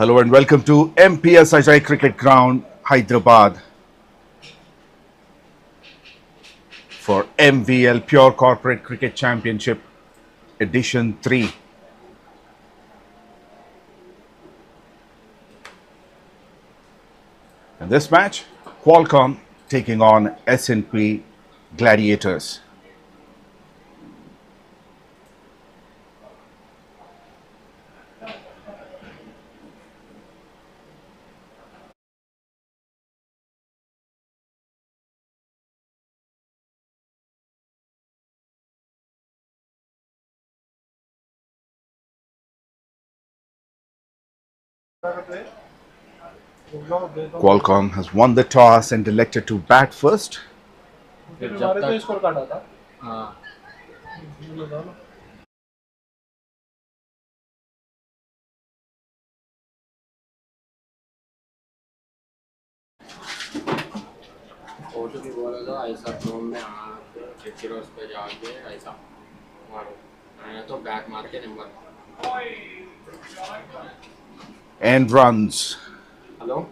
Hello and welcome to 𝗵𝗶𝗃𝗃 Cricket Ground, Hyderabad for MVL Pure Corporate Cricket Championship Edition 3. In this match, QUALCOMM taking on S&P Gladiators. QUALCOMM has won the toss and elected to bat first. And runs. Hello?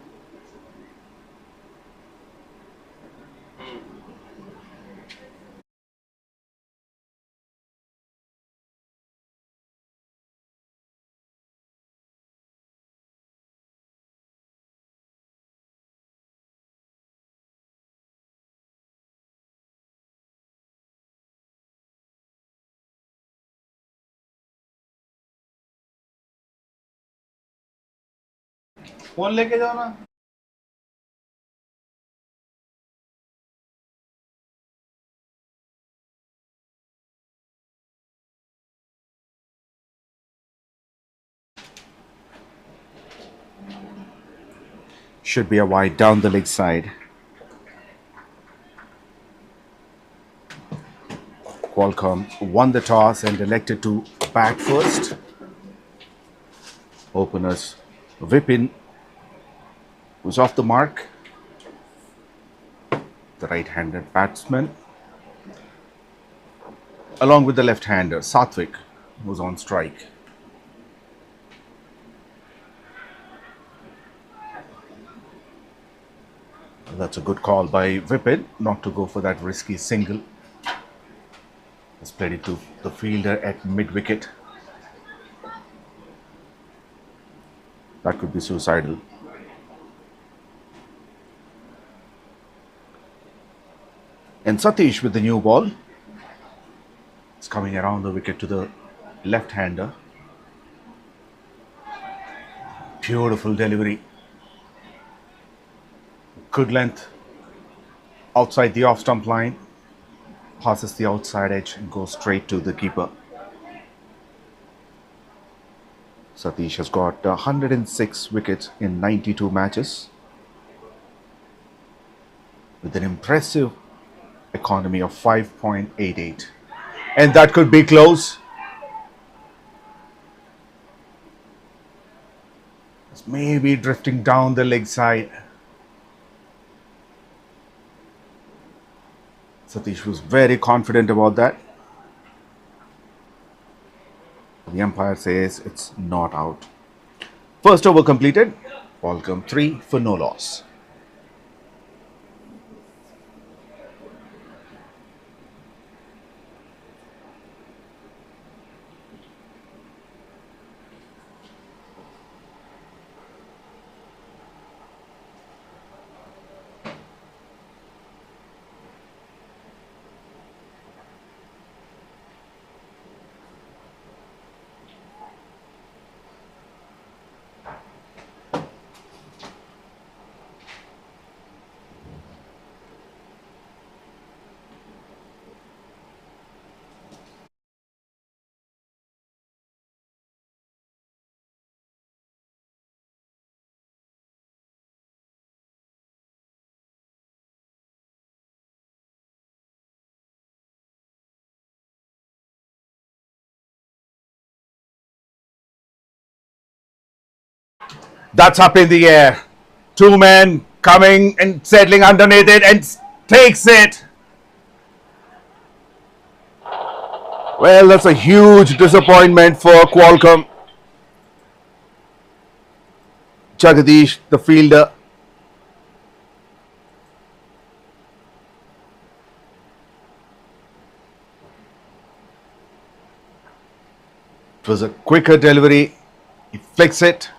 Phone लेके जाओ ना. Should be a wide down the leg side. QUALCOMM won the toss and elected to bat first. Openers Vipin, who's off the mark, the right-handed batsman, along with the left-hander Satvik, who's on strike. That's a good call by Vipin not to go for that risky single. Has played it to the fielder at mid-wicket. That could be suicidal. And Satish with the new ball. It's coming around the wicket to the left-hander. Beautiful delivery. Good length outside the off-stump line. Passes the outside edge and goes straight to the keeper. Satish has got 106 wickets in 92 matches with an impressive economy of 5.88. And that could be close. It's maybe drifting down the leg side. Satish was very confident about that. The umpire says it's not out. First over completed. QUALCOMM 3 for no loss. That's up in the air. Two men coming and settling underneath it and takes it. Well, that's a huge disappointment for QUALCOMM. Jagadish, the fielder. It was a quicker delivery. He flicks it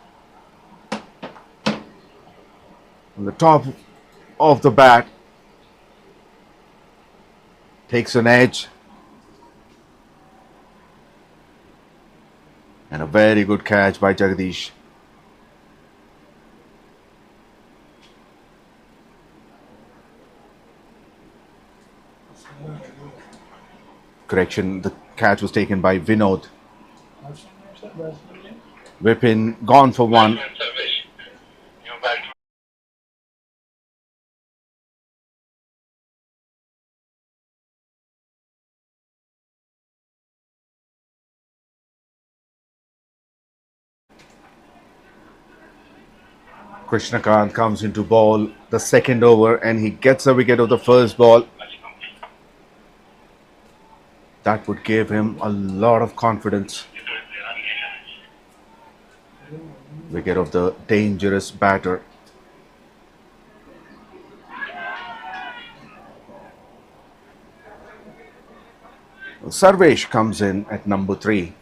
on the top of the bat. Takes an edge. And a very good catch by Jagadish. Correction, the catch was taken by Vinod. Vipin gone for one. Krishnakant comes into ball the second over and he gets a wicket of the first ball. That would give him a lot of confidence. Wicket of the dangerous batter. Sarvesh comes in at number 3.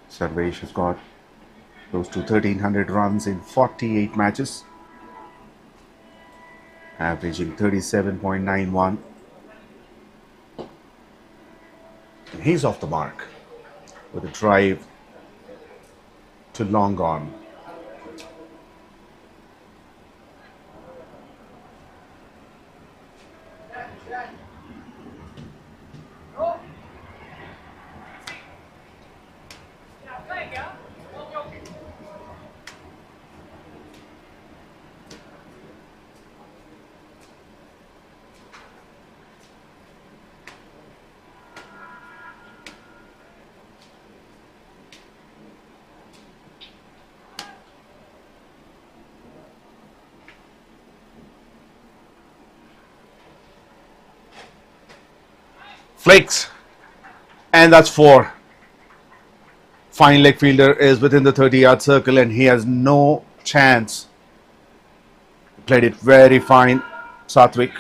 Sarvesh has got close to 1300 runs in 48 matches, averaging 37.91. He's off the mark with a drive to long on. Flicks, and that's 4. Fine leg fielder is within the 30-yard circle and he has no chance. Played it very fine, Satvik.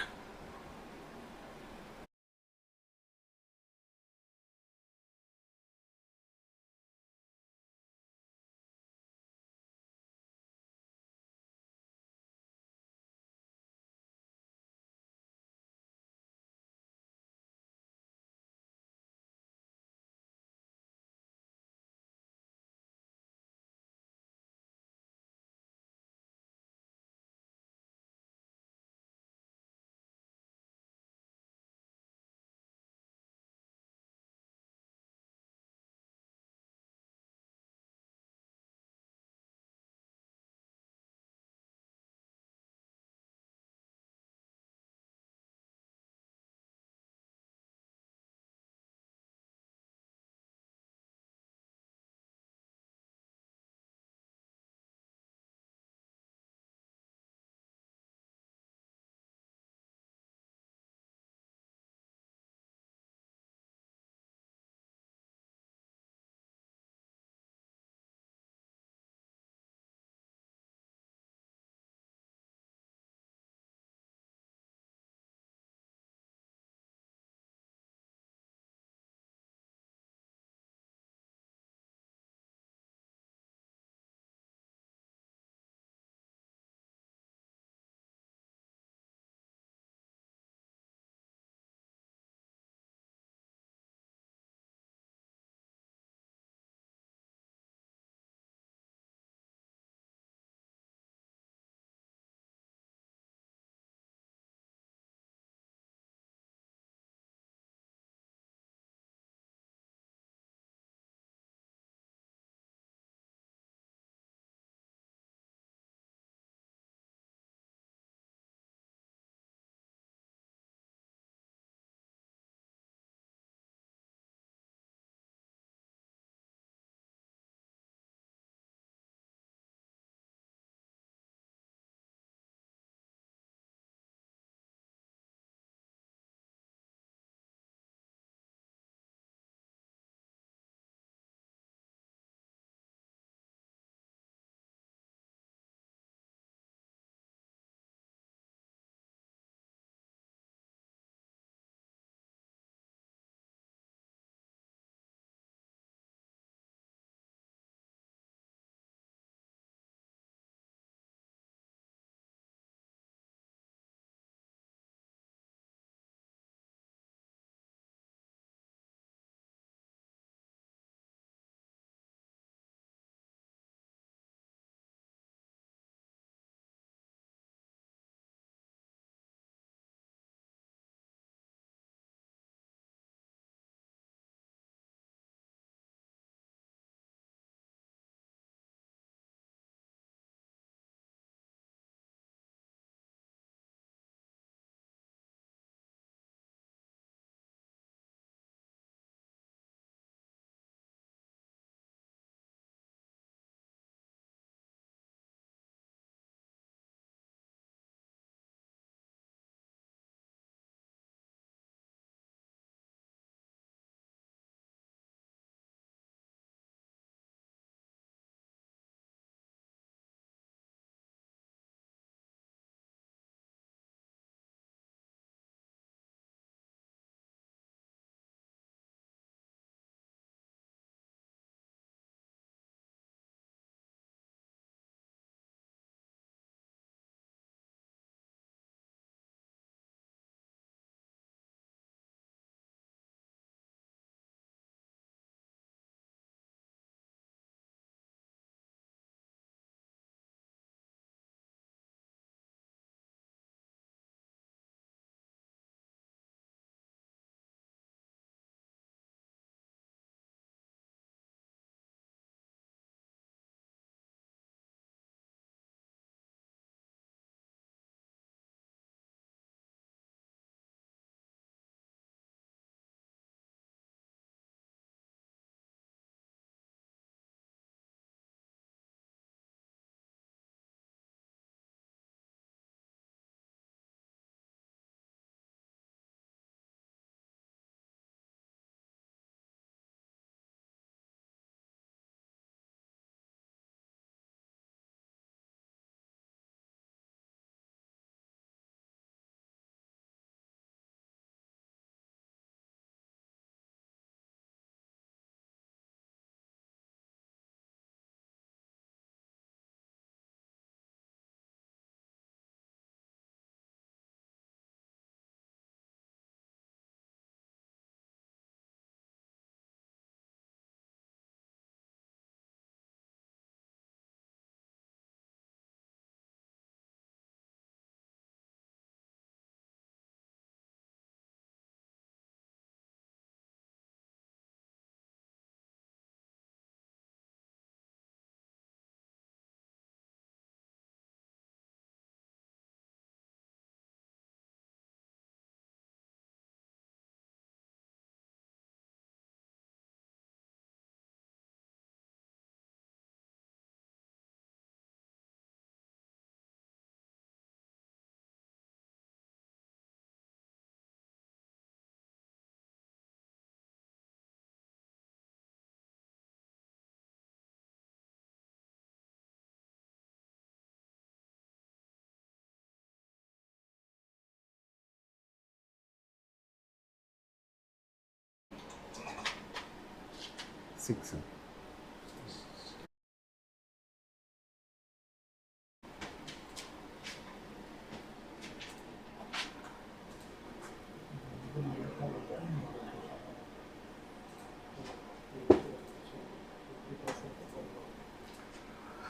6.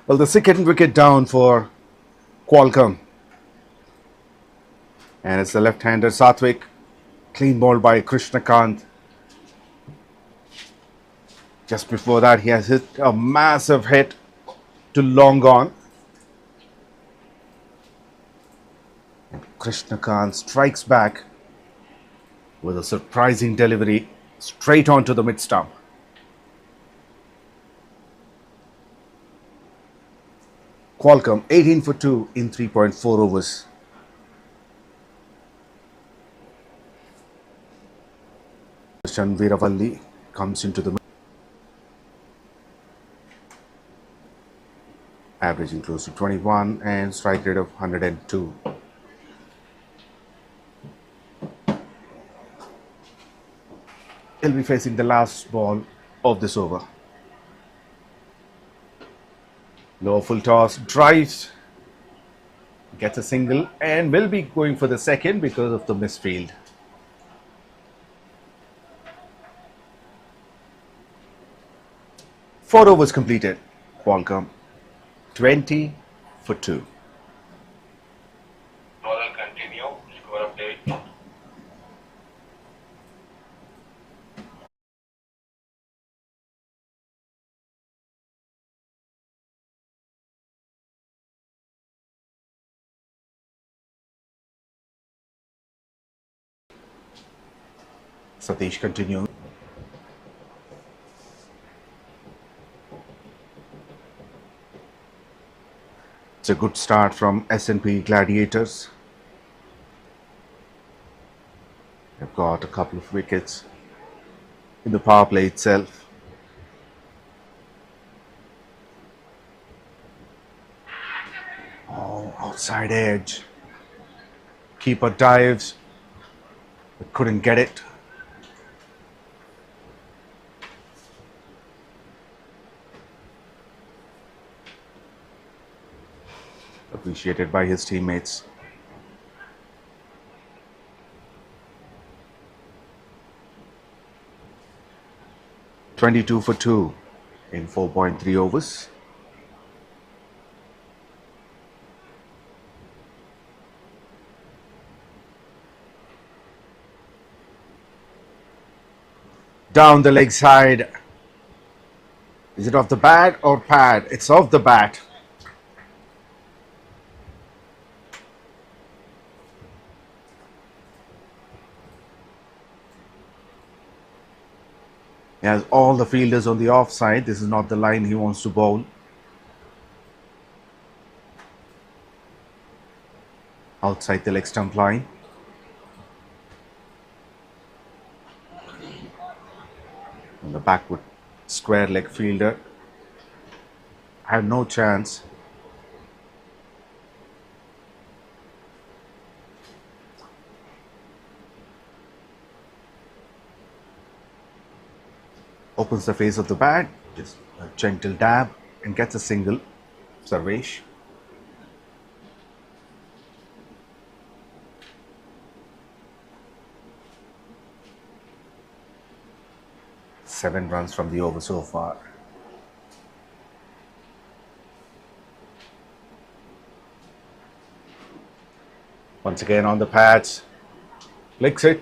Well, the second wicket down for Qualcomm. And it's the left-hander Sathwik, clean ball by Krishnakant. Just before that, he has hit a massive hit to long on. Krishnakant strikes back with a surprising delivery straight onto the mid-stump. Qualcomm 18 for 2 in 3.4 overs. 𝗀𝗏𝗃𝗃 comes into the middle, averaging close to 21 and strike rate of 102. He'll be facing the last ball of this over. Low full toss, drives, gets a single, and will be going for the second because of the misfield. Four overs completed. Qualcomm 20 for 2. Continue. Score update. Satish continues. It's a good start from S&P Gladiators. They've got a couple of wickets in the power play itself. Oh, outside edge. Keeper dives, but couldn't get it. Appreciated by his teammates. "22 for 2 in 4.3 overs. Down the leg side. Is it off the bat or pad? It's off the bat. He has all the fielders on the offside. This is not the line he wants to bowl. Outside the leg stump line. And the backward square leg fielder had no chance. Opens the face of the bat, just a gentle dab and gets a single. Sarvesh. Seven runs from the over so far. Once again on the pads, flicks it.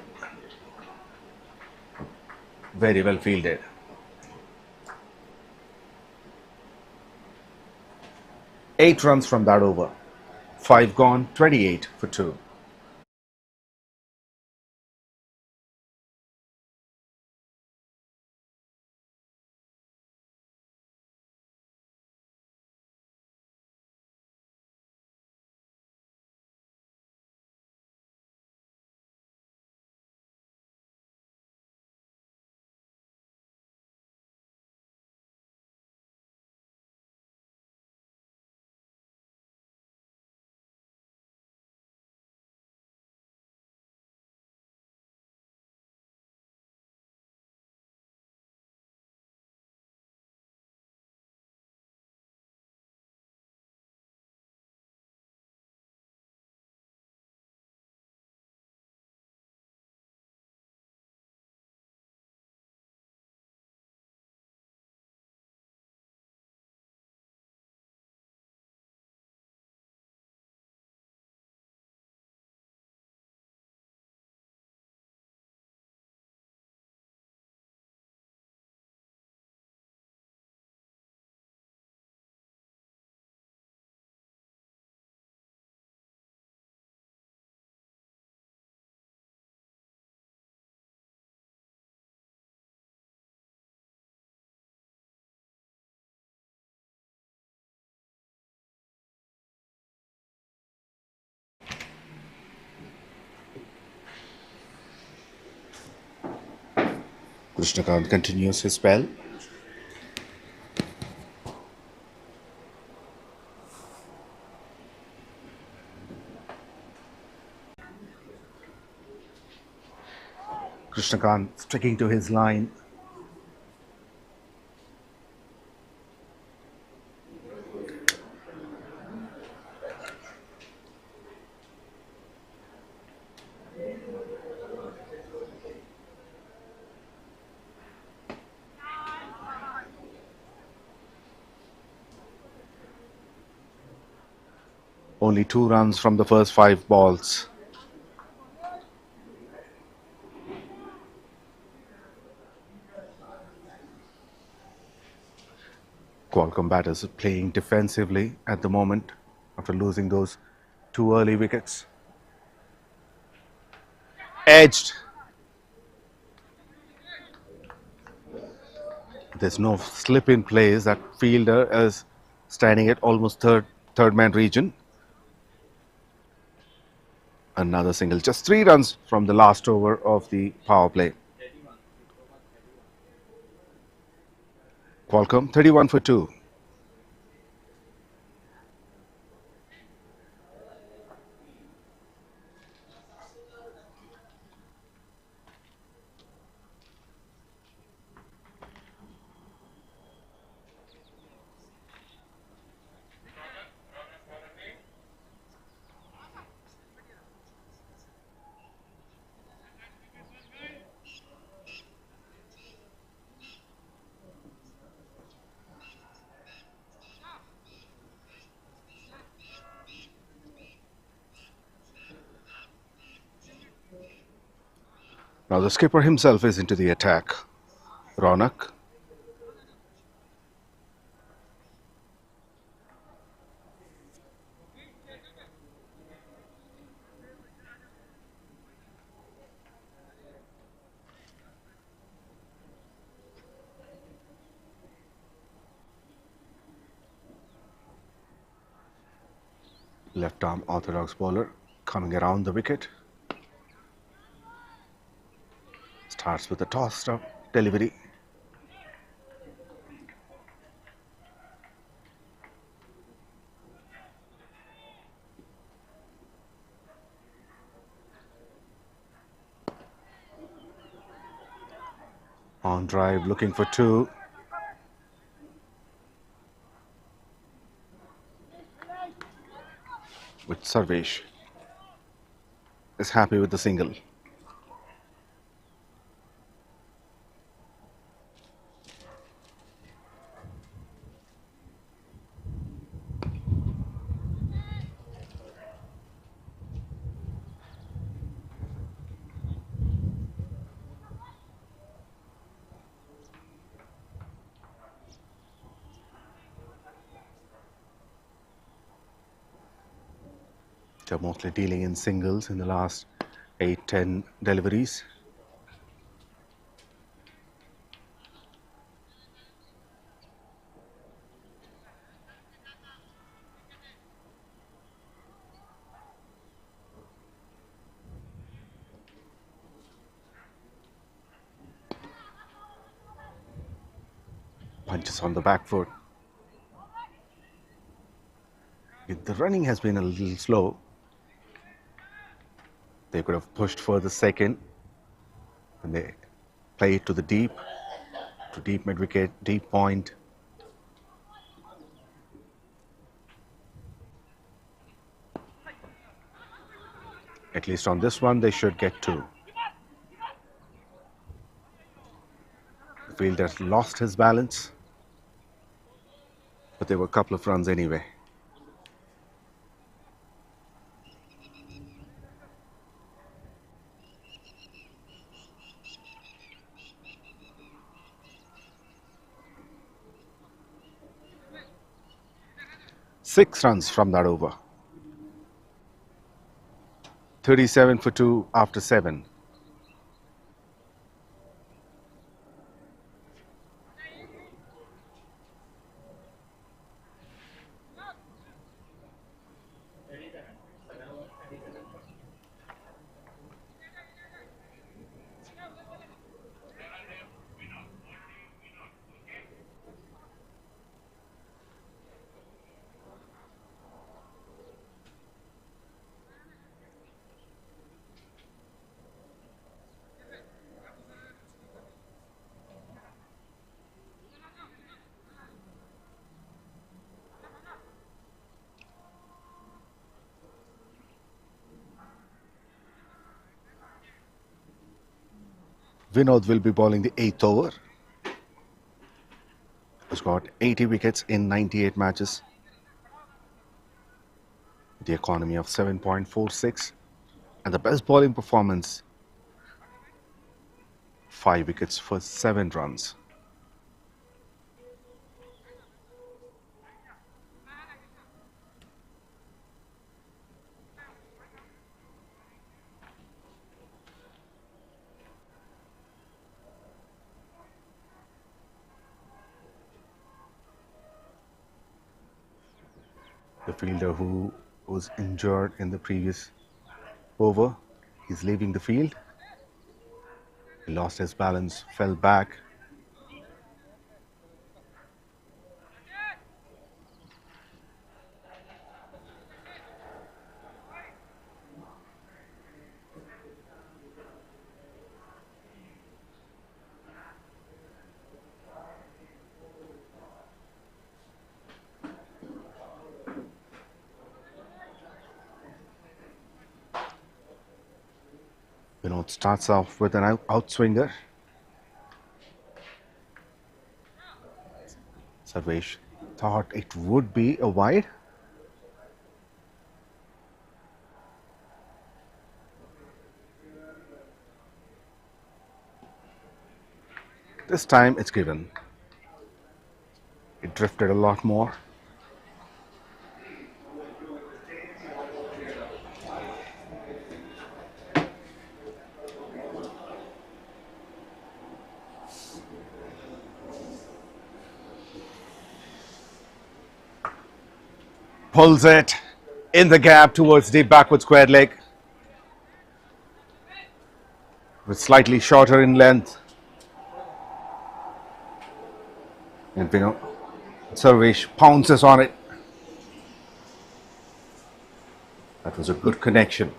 Very well fielded. 8 runs from that over. 5 gone, 28 for 2. Krishnakant continues his spell. Krishnakant sticking to his line. Only 2 runs from the first 5 balls. Qualcomm batters are playing defensively at the moment after losing those 2 early wickets. Edged. There's no slip in place. That fielder is standing at almost third man region. Another single. Just 3 runs from the last over of the power play. Qualcomm 31 for 2. Now the skipper himself is into the attack. Ronak. Left arm orthodox bowler coming around the wicket. Starts with a tossed up delivery. On drive, looking for 2. Which Sarvesh is happy with the single. They're mostly dealing in singles in the last 8-10 deliveries. Punches on the back foot. The running has been a little slow. They could have pushed for the second. And they play it to the deep mid wicket, deep point. At least on this one, they should get 2. The fielder lost his balance, but there were a couple of runs anyway. Six runs from that over. 37 for 2 after 7. Vinod will be bowling the 8th over. He's got 80 wickets in 98 matches. The economy of 7.46 and the best bowling performance, 5 wickets for 7 runs. The fielder who was injured in the previous over, he's leaving the field. He lost his balance, fell back. Vinod starts off with an outswinger. Sarvesh thought it would be a wide. This time it's given. It drifted a lot more. Pulls it in the gap towards the backward square leg. With slightly shorter in length. And Sarvesh pounces on it. That was a good connection.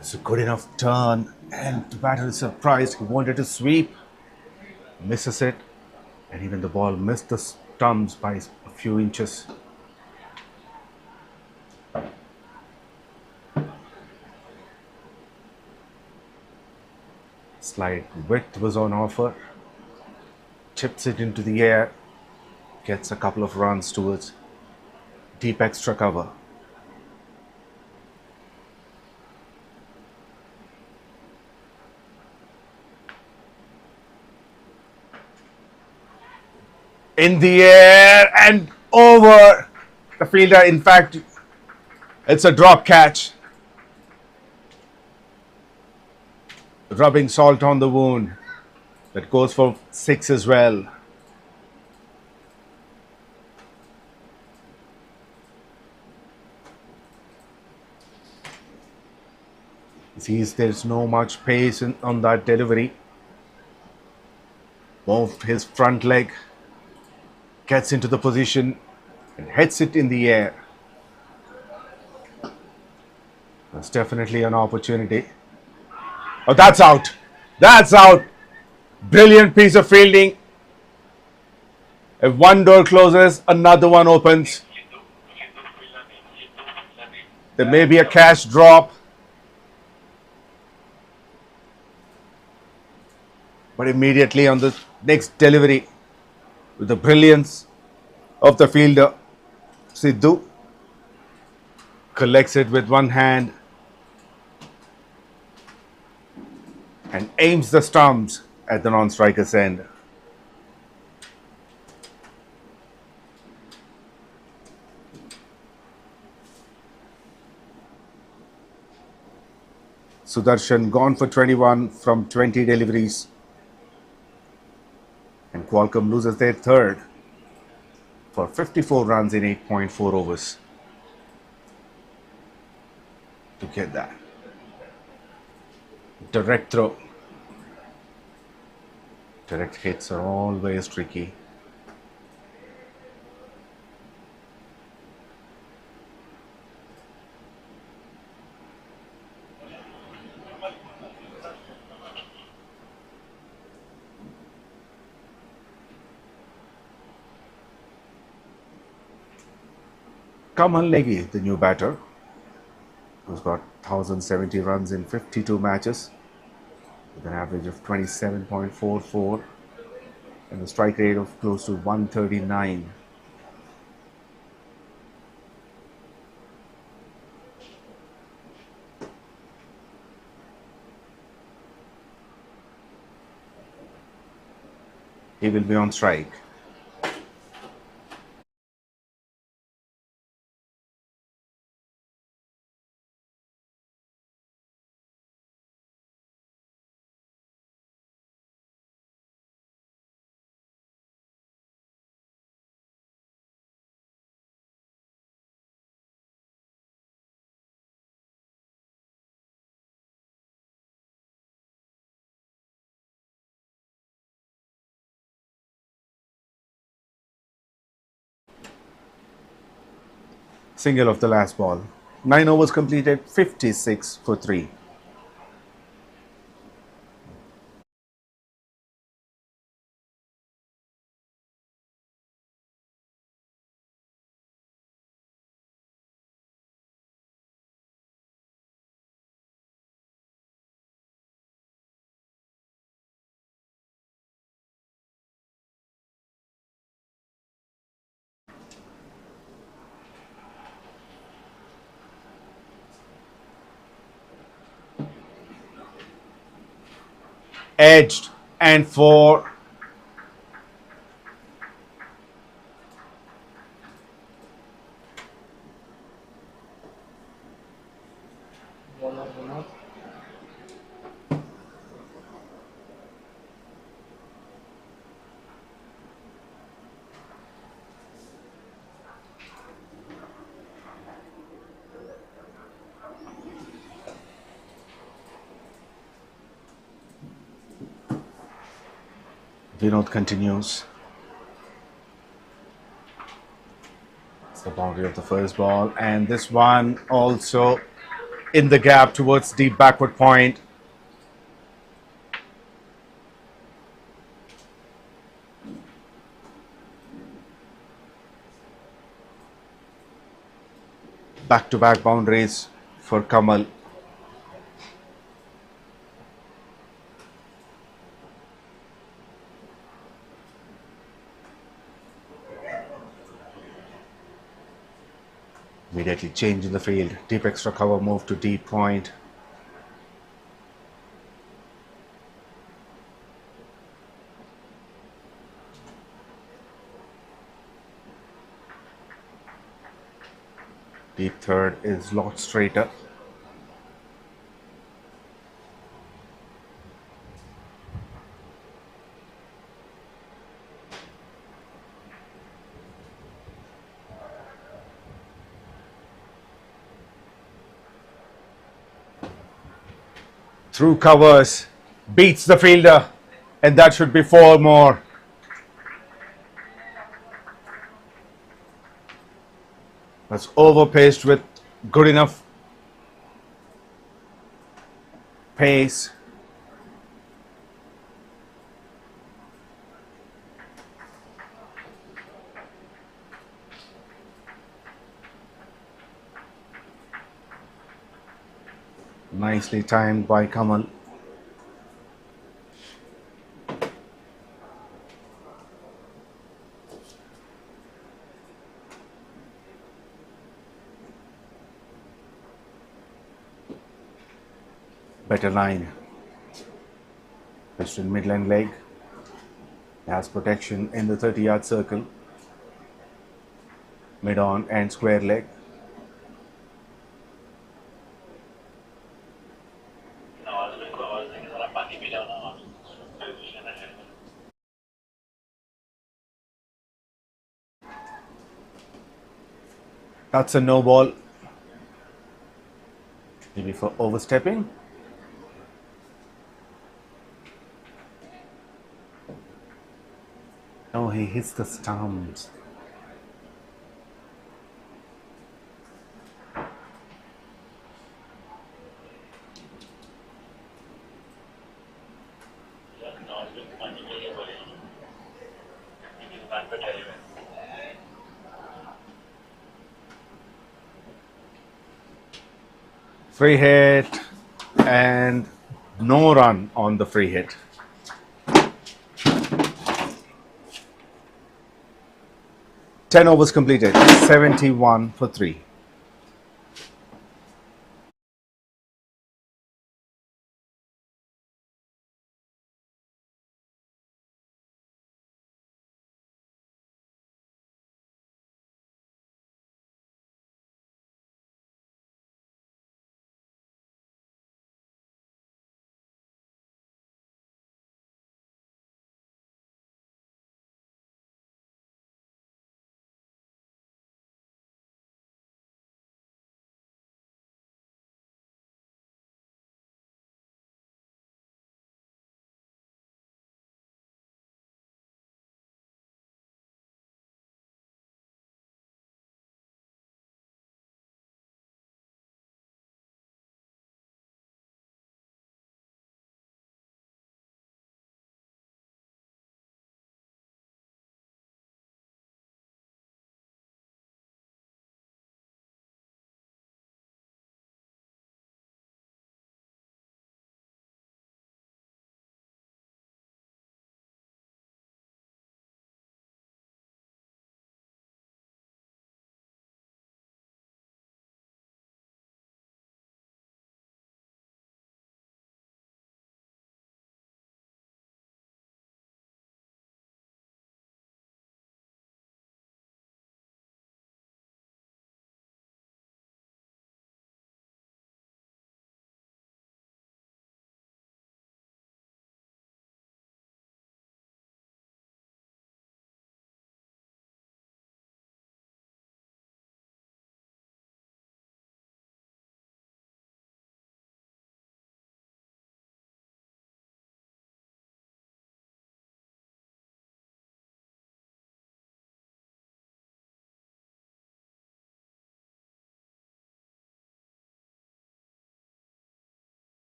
It's a good enough turn, and the batter is surprised. He wanted to sweep, misses it, and even the ball missed the stumps by a few inches. Slide width was on offer. Chips it into the air. Gets a couple of runs towards deep extra cover. In the air and over the fielder. In fact, it's a drop catch. Rubbing salt on the wound. That goes for 6 as well. Sees there's no much pace on that delivery. Moved his front leg. Gets into the position and hits it in the air. That's definitely an opportunity. Oh, that's out. That's out. Brilliant piece of fielding. If one door closes, another one opens. There may be a cash drop. But immediately on the next delivery, with the brilliance of the fielder, Sidhu collects it with one hand and aims the stumps at the non-striker's end. Sudarshan gone for 21 from 20 deliveries. And QUALCOMM loses their third for 54 runs in 8.4 overs to get that. Direct throw. Direct hits are always tricky. 𝗃𝗃𝗃𝗃, the new batter, who's got 1,070 runs in 52 matches with an average of 27.44 and a strike rate of close to 139. He will be on strike. Single of the last ball. 9 overs completed, 56 for 3. Edged and 4. Vinod continues. It's the boundary of the first ball, and this one also in the gap towards deep backward point. Back-to-back boundaries for Kamal. Immediately change in the field. Deep extra cover, move to deep point. Deep third is a lot straighter. Through covers, beats the fielder, and that should be 4 more. That's over-paced with good enough pace. Nicely timed by Kamal. Better line. Pitched in midline leg. Has protection in the 30-yard circle. Mid on and square leg. That's a no ball. Maybe for overstepping. Oh, he hits the stumps. Free hit and no run on the free hit. Ten overs completed, 71 for 3.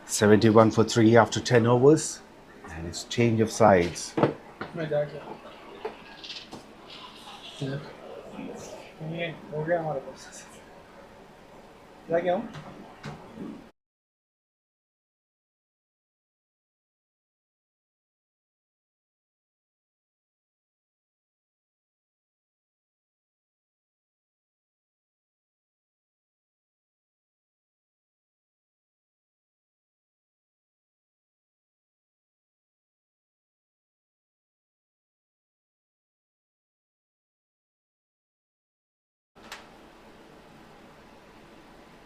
71 for 3 after 10 overs. And it's change of sides. मैं जाके ये हो गया हमारे पास जाके आऊँ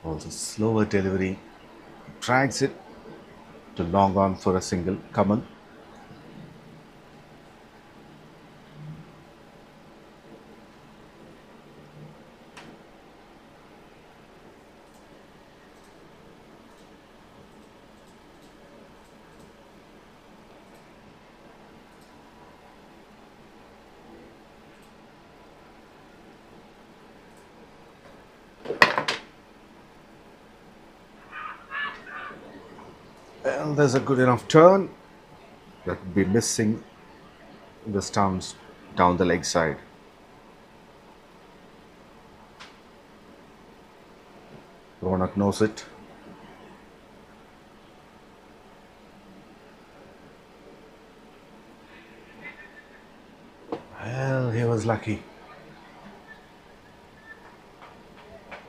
'Also slower delivery, drags it to long on for a single. Common. Well, there's a good enough turn. That would be missing the stumps down the leg side. Ronak knows it. Well, he was lucky.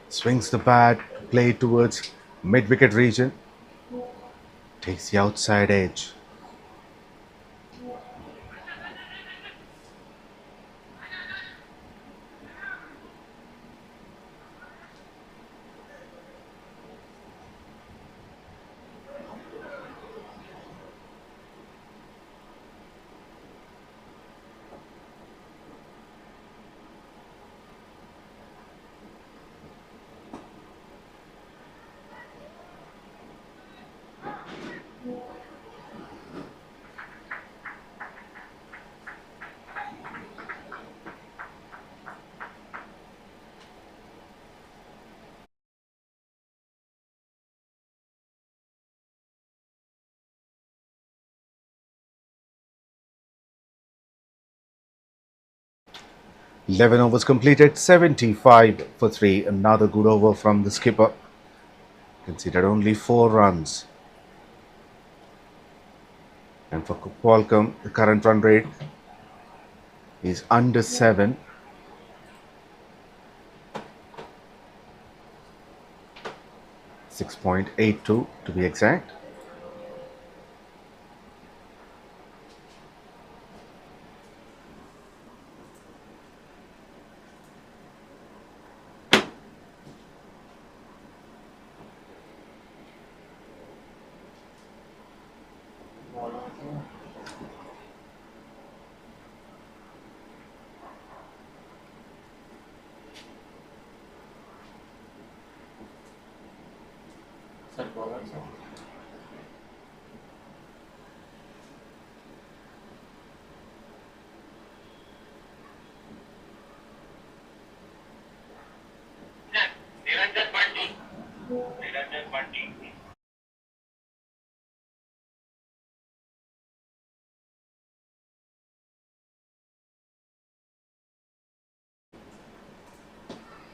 Swings the bat, play towards mid-wicket region. Takes the outside edge. Eleven overs completed, 75 for 3. Another good over from the skipper. Considered only 4 runs. And for QUALCOMM, the current run rate is under 7. .82 to be exact.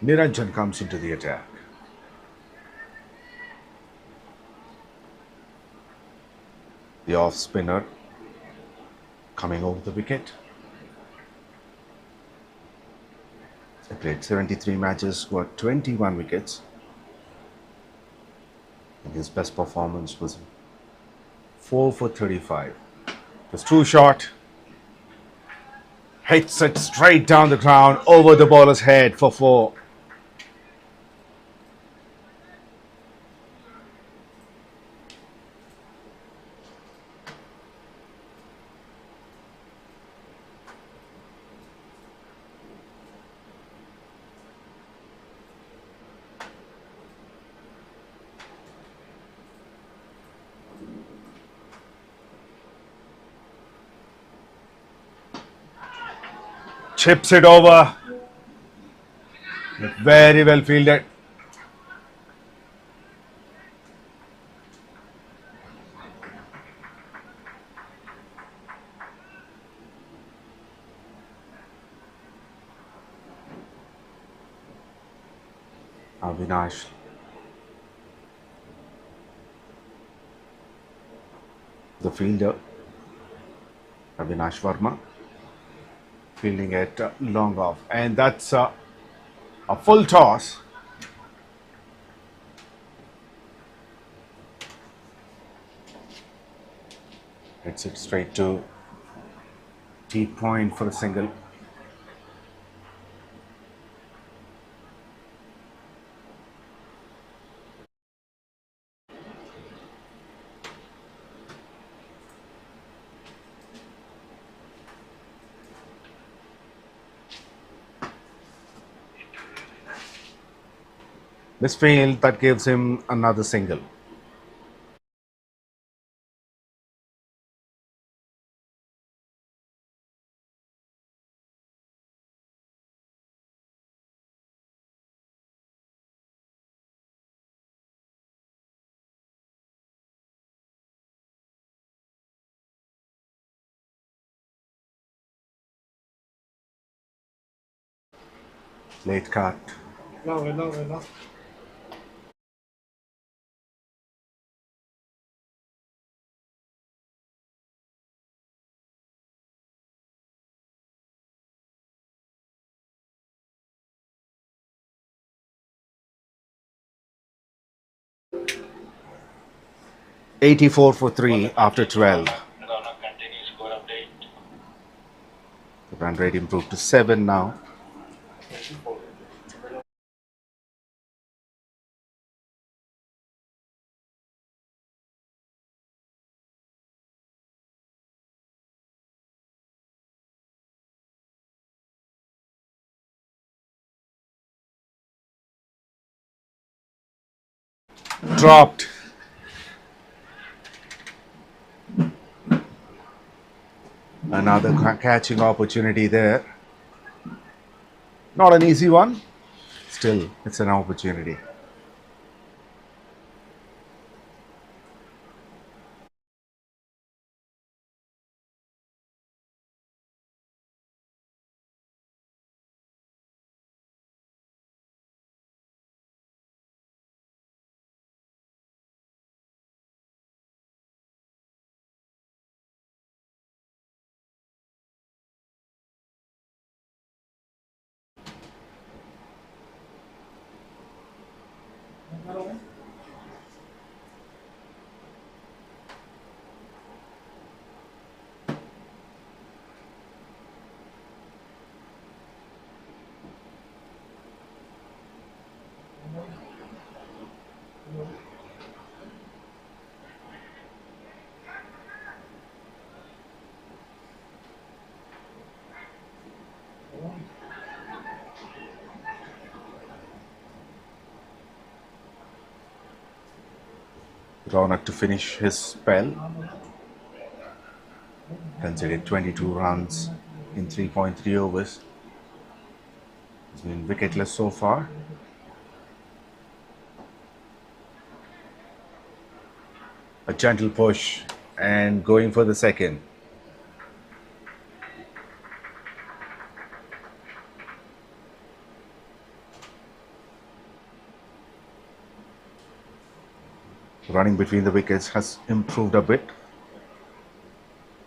Niranjan comes into the attack. The off spinner coming over the wicket. He played 73 matches, scored 21 wickets. And his best performance was 4 for 35. It was too short. Hits it straight down the ground over the bowler's head for 4. Chips it over. Very well fielded. Avinash, the fielder, Avinash Verma, fielding it long off, and that's a full toss. Hits it straight to deep point for a single. This field that gives him another single. Late cut. No. '84 for 3 after 12. Gonna continue score update. The run rate improved to 7 now. Dropped. Another catching opportunity there. Not an easy one. Still, it's an opportunity. Ronak to finish his spell. Considered 22 runs in 3.3 overs. He's been wicketless so far. A gentle push and going for the second. Running between the wickets has improved a bit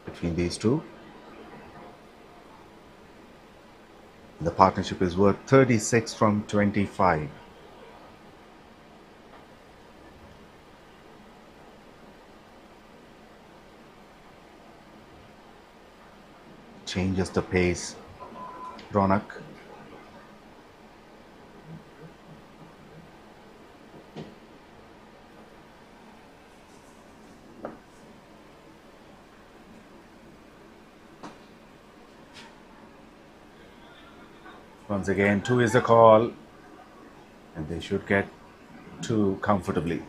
between these two. The partnership is worth 36 from 25. Changes the pace. Ronak. Once again, 2 is the call, and they should get 2 comfortably.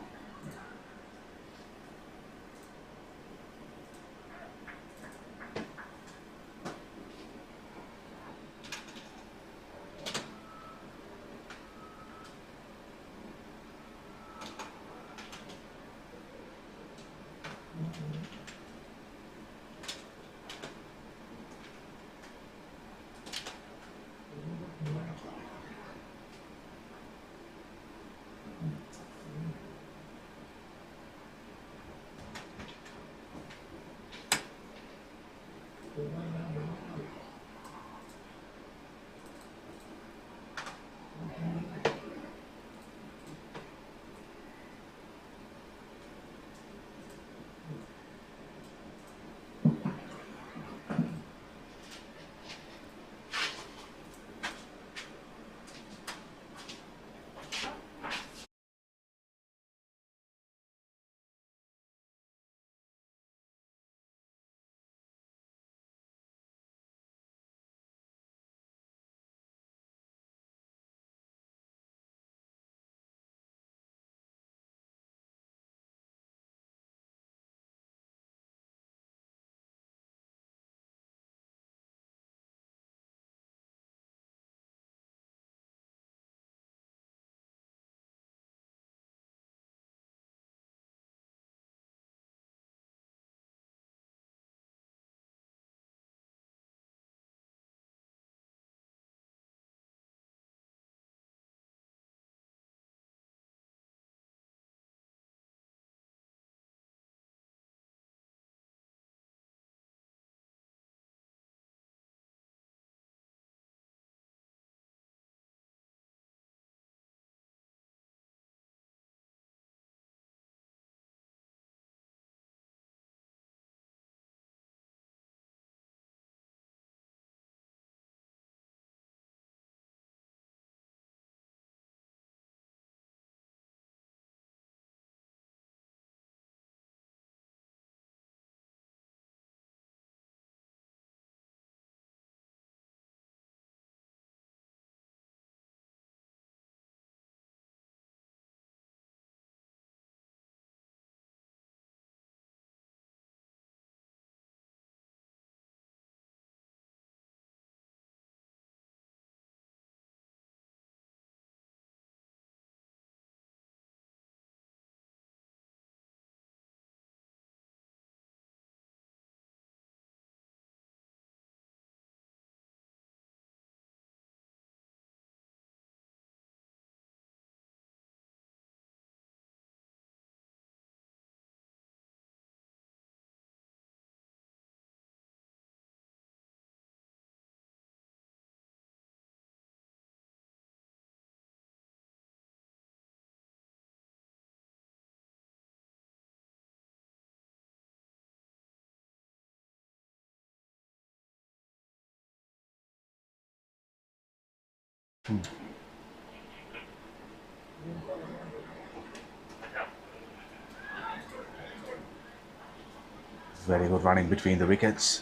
Very good running between the wickets.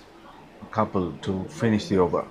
A couple to finish the over.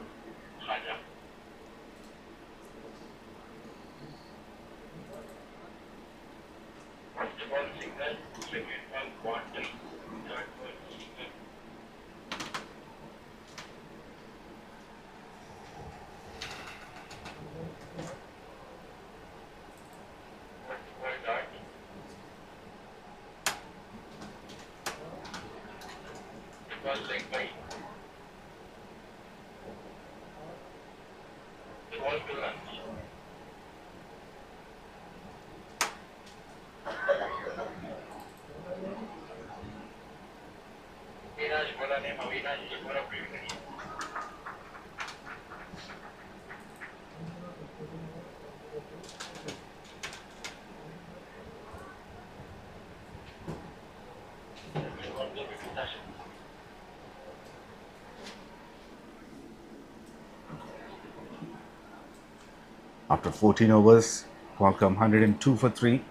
After 14 overs, Qualcomm 102 for 3.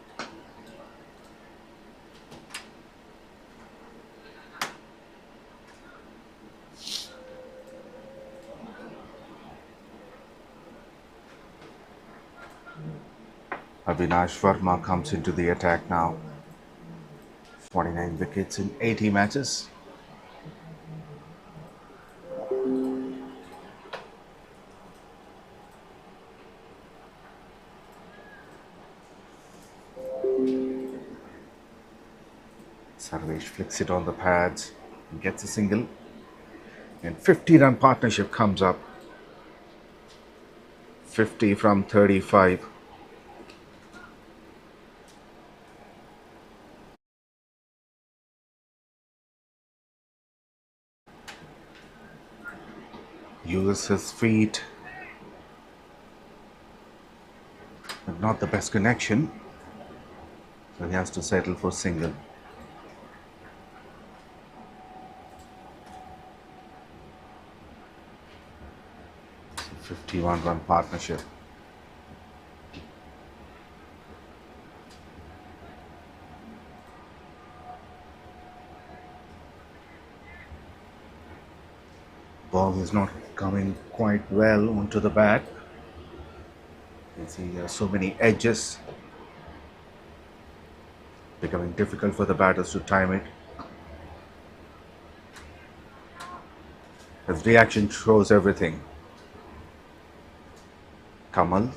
Avinash Verma comes into the attack now. 49 wickets in 80 matches. Sarvesh flicks it on the pads and gets a single. And 50-run partnership comes up. 50 from 35. Uses his feet, but not the best connection, so he has to settle for single. So 51-run partnership. Ball is not coming quite well onto the bat. You can see there are so many edges, becoming difficult for the batters to time it. His reaction shows everything. Kamal.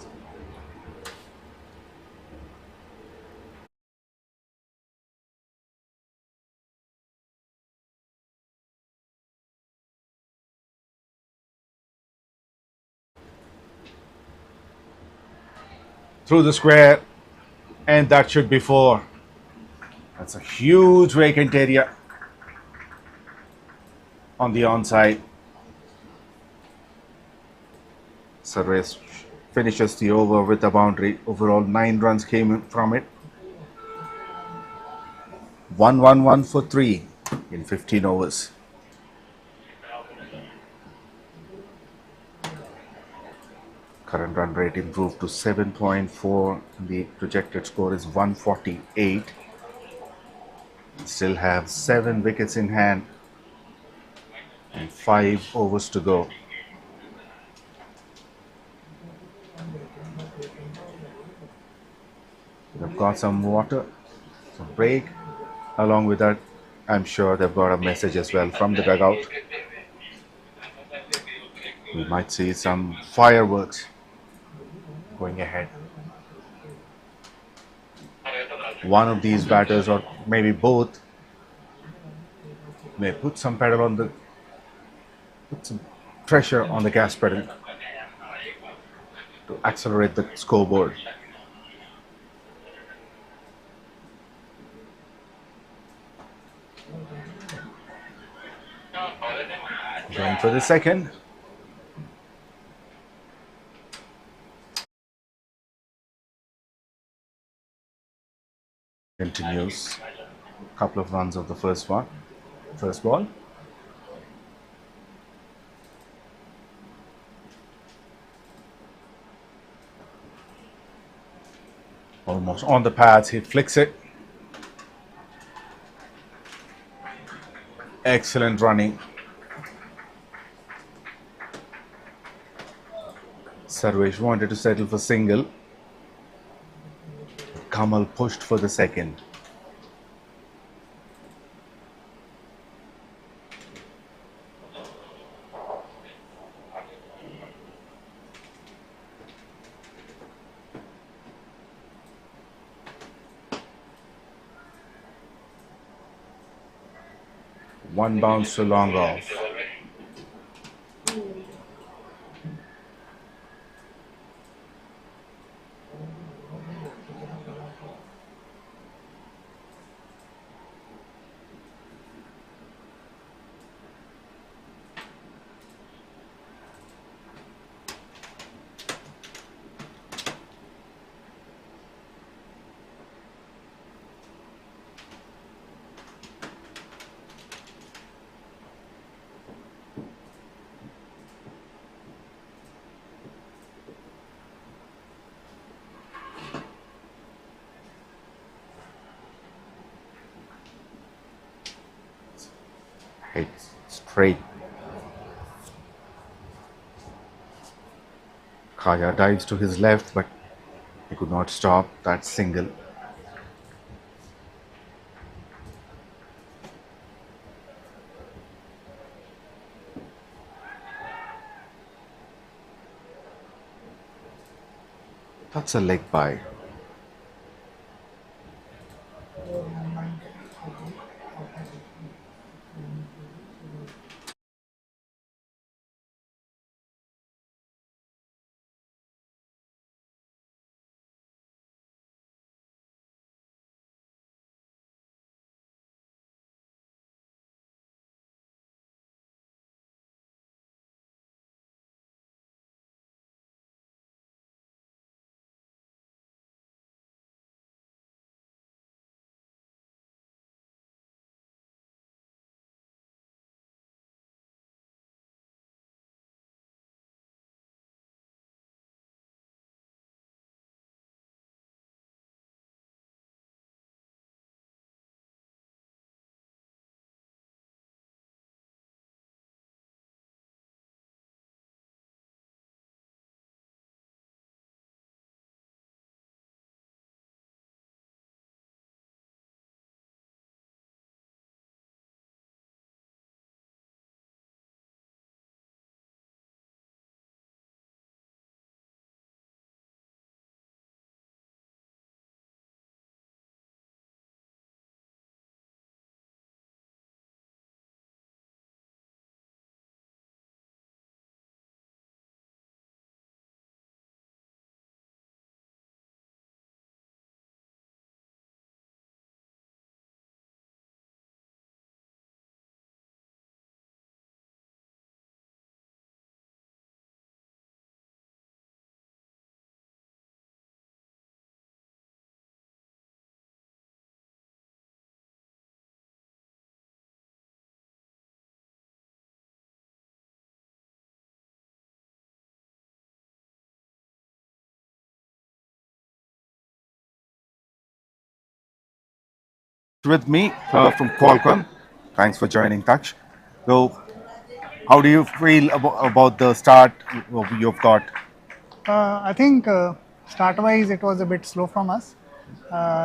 Through the square, and that should be 4. That's a huge vacant area on the onside. Sarvesh finishes the over with a boundary. Overall 9 runs came from it. 1-1-1 for 3 in 15 overs. Current run rate improved to 7.4. The projected score is 148. Still have 7 wickets in hand and 5 overs to go. They've got some water, some break. Along with that, I'm sure they've got a message as well from the dugout. We might see some fireworks going ahead. One of these batters, or maybe both, may put some pressure on the gas pedal to accelerate the scoreboard. Going for the second. Continues. A couple of runs of the first ball. Almost on the pads, he flicks it. Excellent running. Sarvesh wanted to settle for single. Kamal pushed for the second. One bounce to long off. Hit straight. Kaya dives to his left, but he could not stop that single. That's a leg by. With me from Qualcomm. Thanks for joining, Taksh. So, how do you feel about the start you've got? I think start-wise it was a bit slow from us.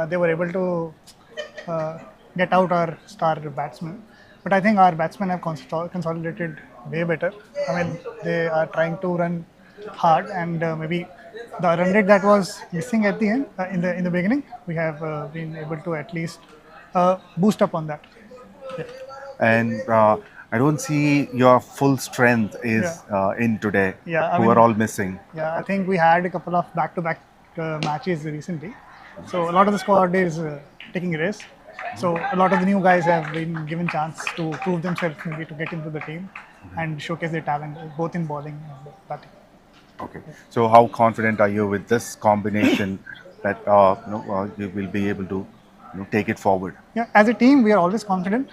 They were able to get out our star batsmen, but I think our batsmen have consolidated way better. I mean, they are trying to run hard, and maybe the run rate that was missing at the end in the beginning, we have been able to at least boost up on that. Yeah. And I don't see your full strength is in today. Yeah, I who mean, are all missing. Yeah, I think we had a couple of back-to-back matches recently. So a lot of the squad is taking a rest. So a lot of the new guys have been given chance to prove themselves, maybe to get into the team and showcase their talent both in bowling and batting. Okay. So how confident are you with this combination that you will be able to take it forward? Yeah, as a team, we are always confident.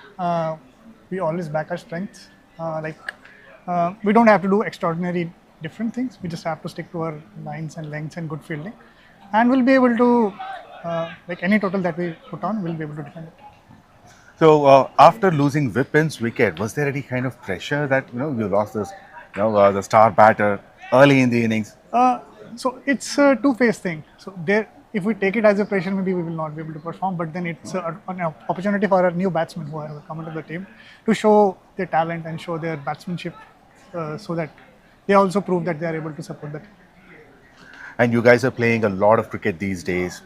We always back our strengths. We don't have to do extraordinary different things. We just have to stick to our lines and lengths and good fielding. and we'll be able to, like any total that we put on, we'll be able to defend it. So after losing Vipin's wicket, was there any kind of pressure that you lost this, the star batter early in the innings? So it's a two-phase thing. So there, if we take it as a pressure, maybe we will not be able to perform. But then it's an opportunity for our new batsmen who have come into the team to show their talent and show their batsmanship, so that they also prove that they are able to support the team. And you guys are playing a lot of cricket these days.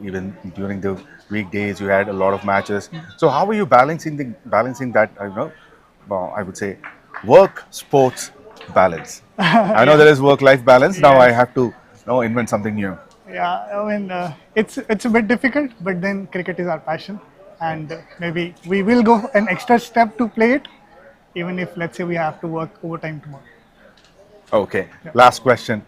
Even during the weekdays, you had a lot of matches. So how are you balancing that? I would say work sports balance. I know there is work-life balance. Now I have to invent something new. Yeah, I mean, it's a bit difficult, but then cricket is our passion, and maybe we will go an extra step to play it, even if, let's say, we have to work overtime tomorrow. Okay. Yeah. Last question.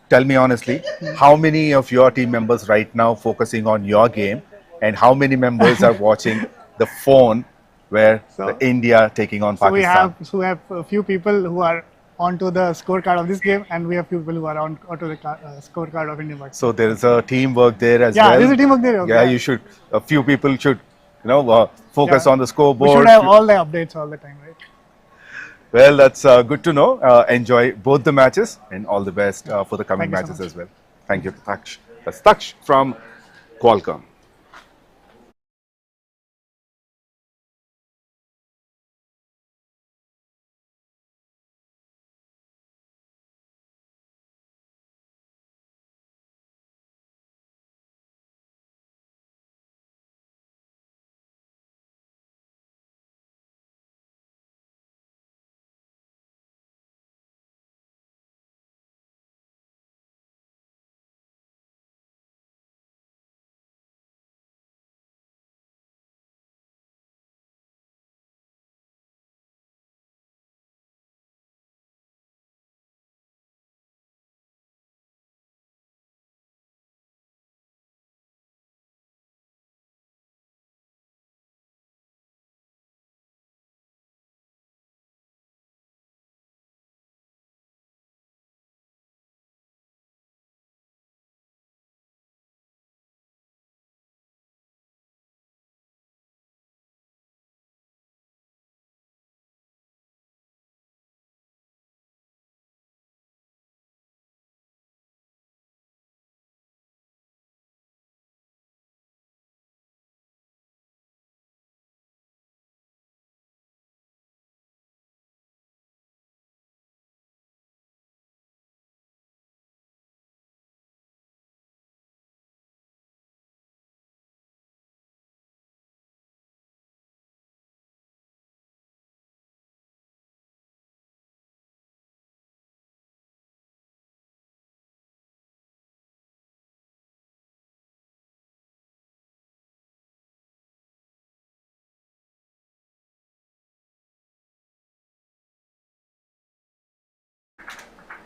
Tell me honestly, how many of your team members right now focusing on your game, and how many members are watching the phone where the India taking on Pakistan? So we have a few people who are onto the scorecard of this game, and we have people who are onto the scorecard of India. So there is a teamwork there as well. Yeah, there's a teamwork there. Okay. Yeah, you should. A few people should, focus on the scoreboard. We should have all the updates all the time, right? Well, that's good to know. Enjoy both the matches, and all the best for the coming matches as well. Thank you, Tksh. That's Tksh from Qualcomm.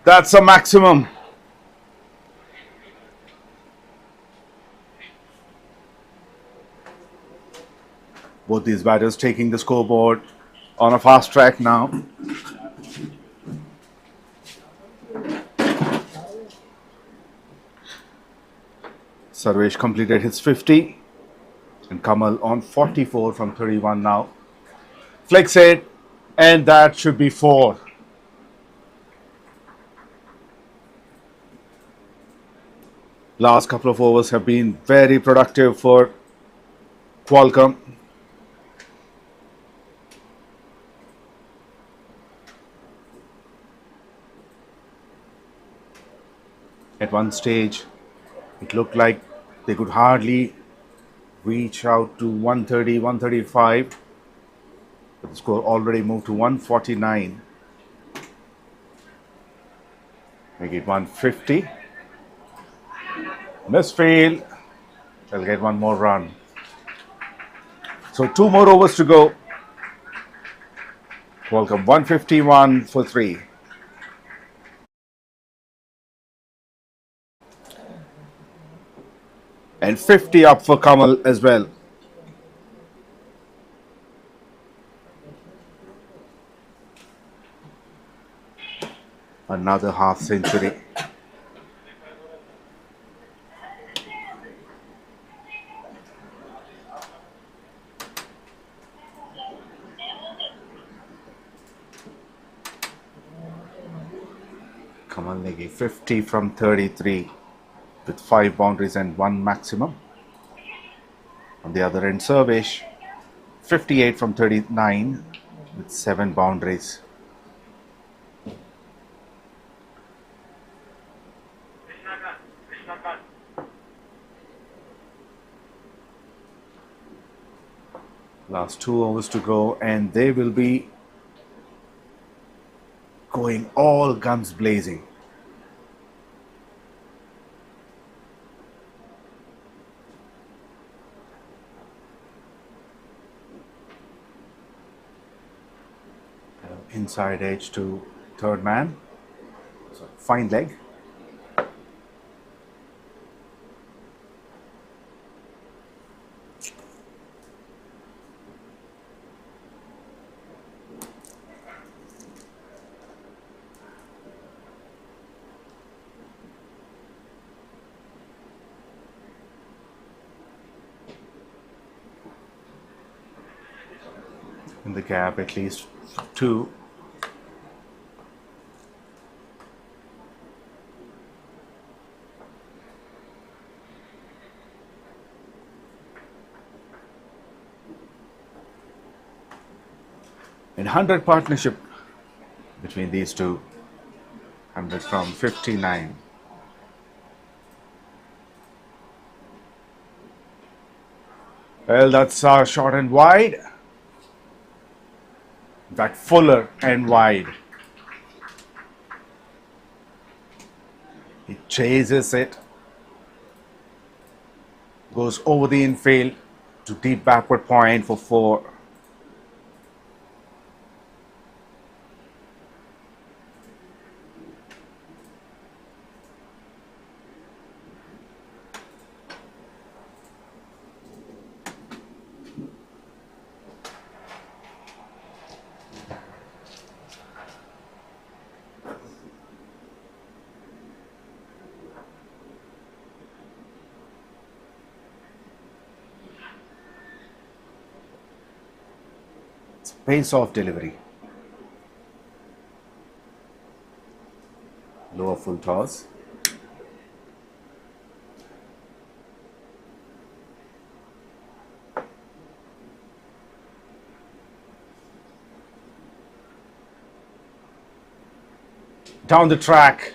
That's a maximum. Both these batters taking the scoreboard on a fast track now. Sarvesh completed his 50 and Kamal on 44 from 31 now. Flicks it, and that should be 4. Last couple of overs have been very productive for Qualcomm. At one stage, it looked like they could hardly reach out to 130, 135. But the score already moved to 149. Make it 150. Misfield. They'll get one more run. So 2 more overs to go. Qualcomm 151 for 3. And 50 up for Kamal as well. Another half century. 𝗂𝗪𝗃𝗃 50 from 33 with 5 boundaries and 1 maximum. On the other end, 𝗬𝗃 58 from 39 with 7 boundaries. Last 2 overs to go, and they will be going all guns blazing. Inside edge to third man. So fine leg. In the gap at least 2. In 100 partnership between these two, 100 from 59. Well, that's short and wide. In fact, fuller and wide. He chases it, goes over the infield to deep backward point for 4. Face-off delivery. Lower full toss. Down the track.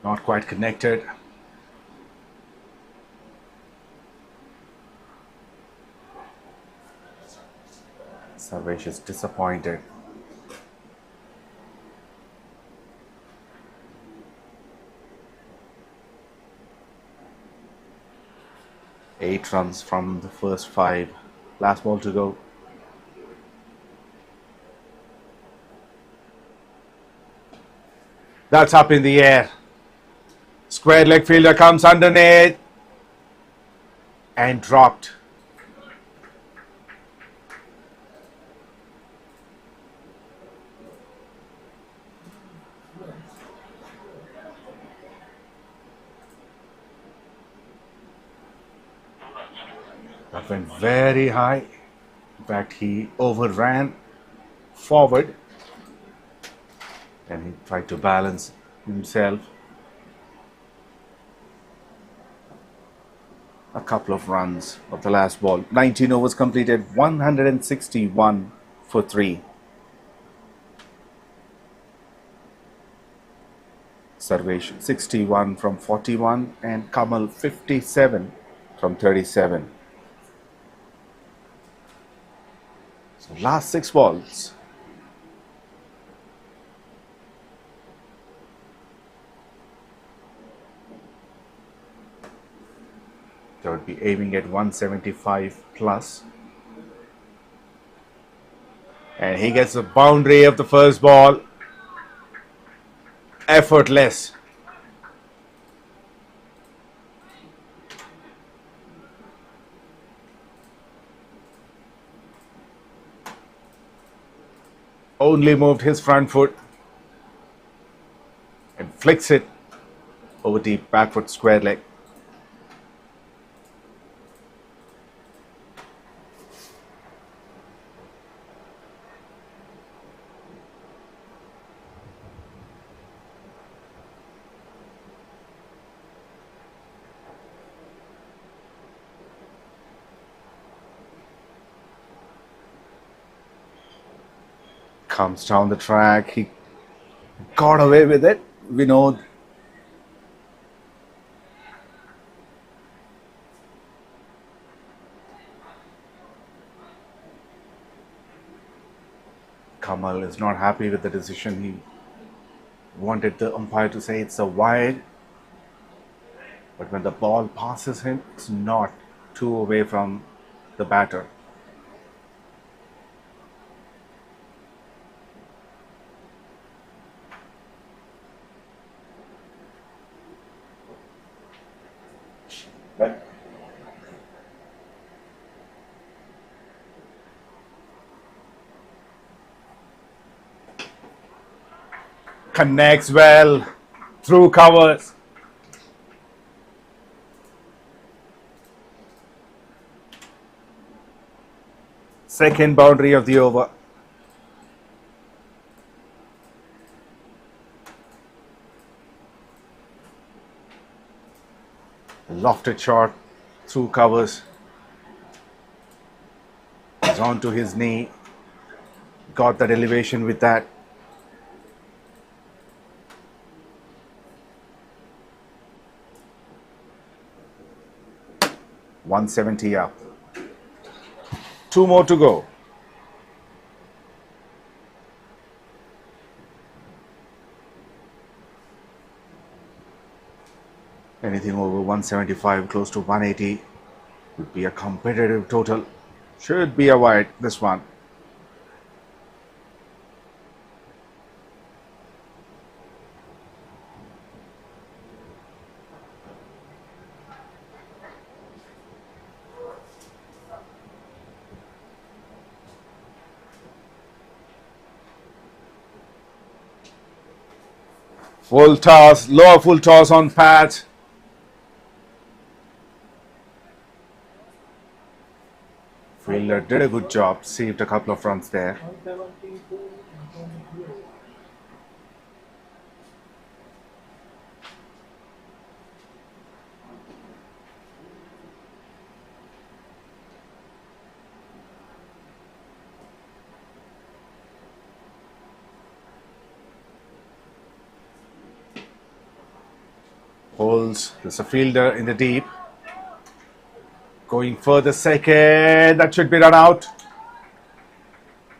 Not quite connected. 𝗬𝗃 is disappointed. Eight runs from the first 5. Last ball to go. That's up in the air. Square leg fielder comes underneath and dropped. That went very high. In fact, he overran forward and he tried to balance himself. A couple of runs of the last ball. 19 overs completed, 161 for 3. 𝗬𝗃 61 from 41 and 𝗂𝗪 57 from 37. So last 6 balls. They would be aiming at 175 plus. And he gets the boundary of the first ball. Effortless. Only moved his front foot and flicks it over deep backward square leg. Comes down the track. He got away with it. We know. Kamal is not happy with the decision. He wanted the umpire to say it's a wide, but when the ball passes him, it's not too away from the batter. Connects well, through covers. Second boundary of the over. Lofted shot, through covers. He's on to his knee. Got that elevation with that. .170 up. 2 more to go. Anything over 175, close to 180, would be a competitive total. Should be a wide, this one. Full toss, lower full toss on Pat. Fielder did a good job, saved a couple of runs there. Holds, there's a fielder in the deep. Going for the second, that should be run out.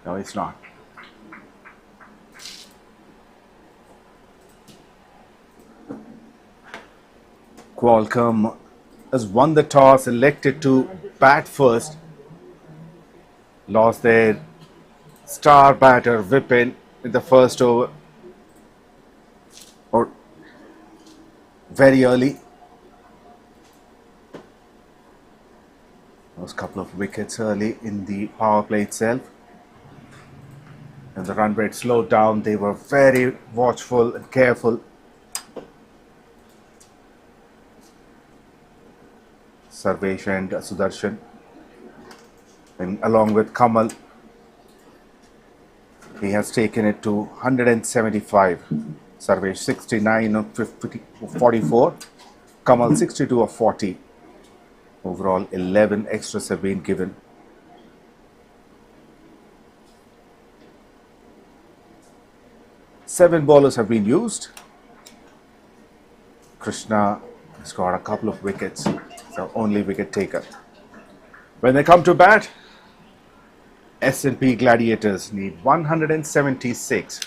No, it's not. QUALCOMM has won the toss, elected to bat first. Lost their star batter Vipin in the first over. Or very early. There was a couple of wickets early in the power play itself. And the run rate slowed down. They were very watchful and careful. Sarvesh and Sudarshan. And along with Kamal, he has taken it to 175. Sarvesh 69 of 44, Kamal 62 of 40. Overall, 11 extras have been given. Seven bowlers have been used. Krishna has got a couple of wickets, the only wicket taker. When they come to bat, S&P Gladiators need 176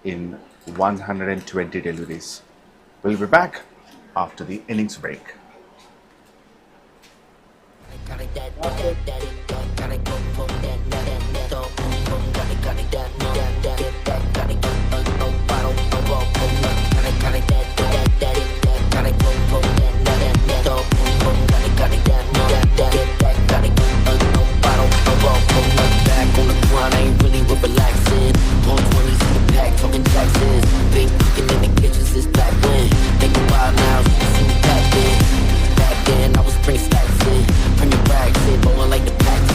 in 120 deliveries. We'll be back after the innings break. Bring stacks in, bring your rags in, rolling like the pack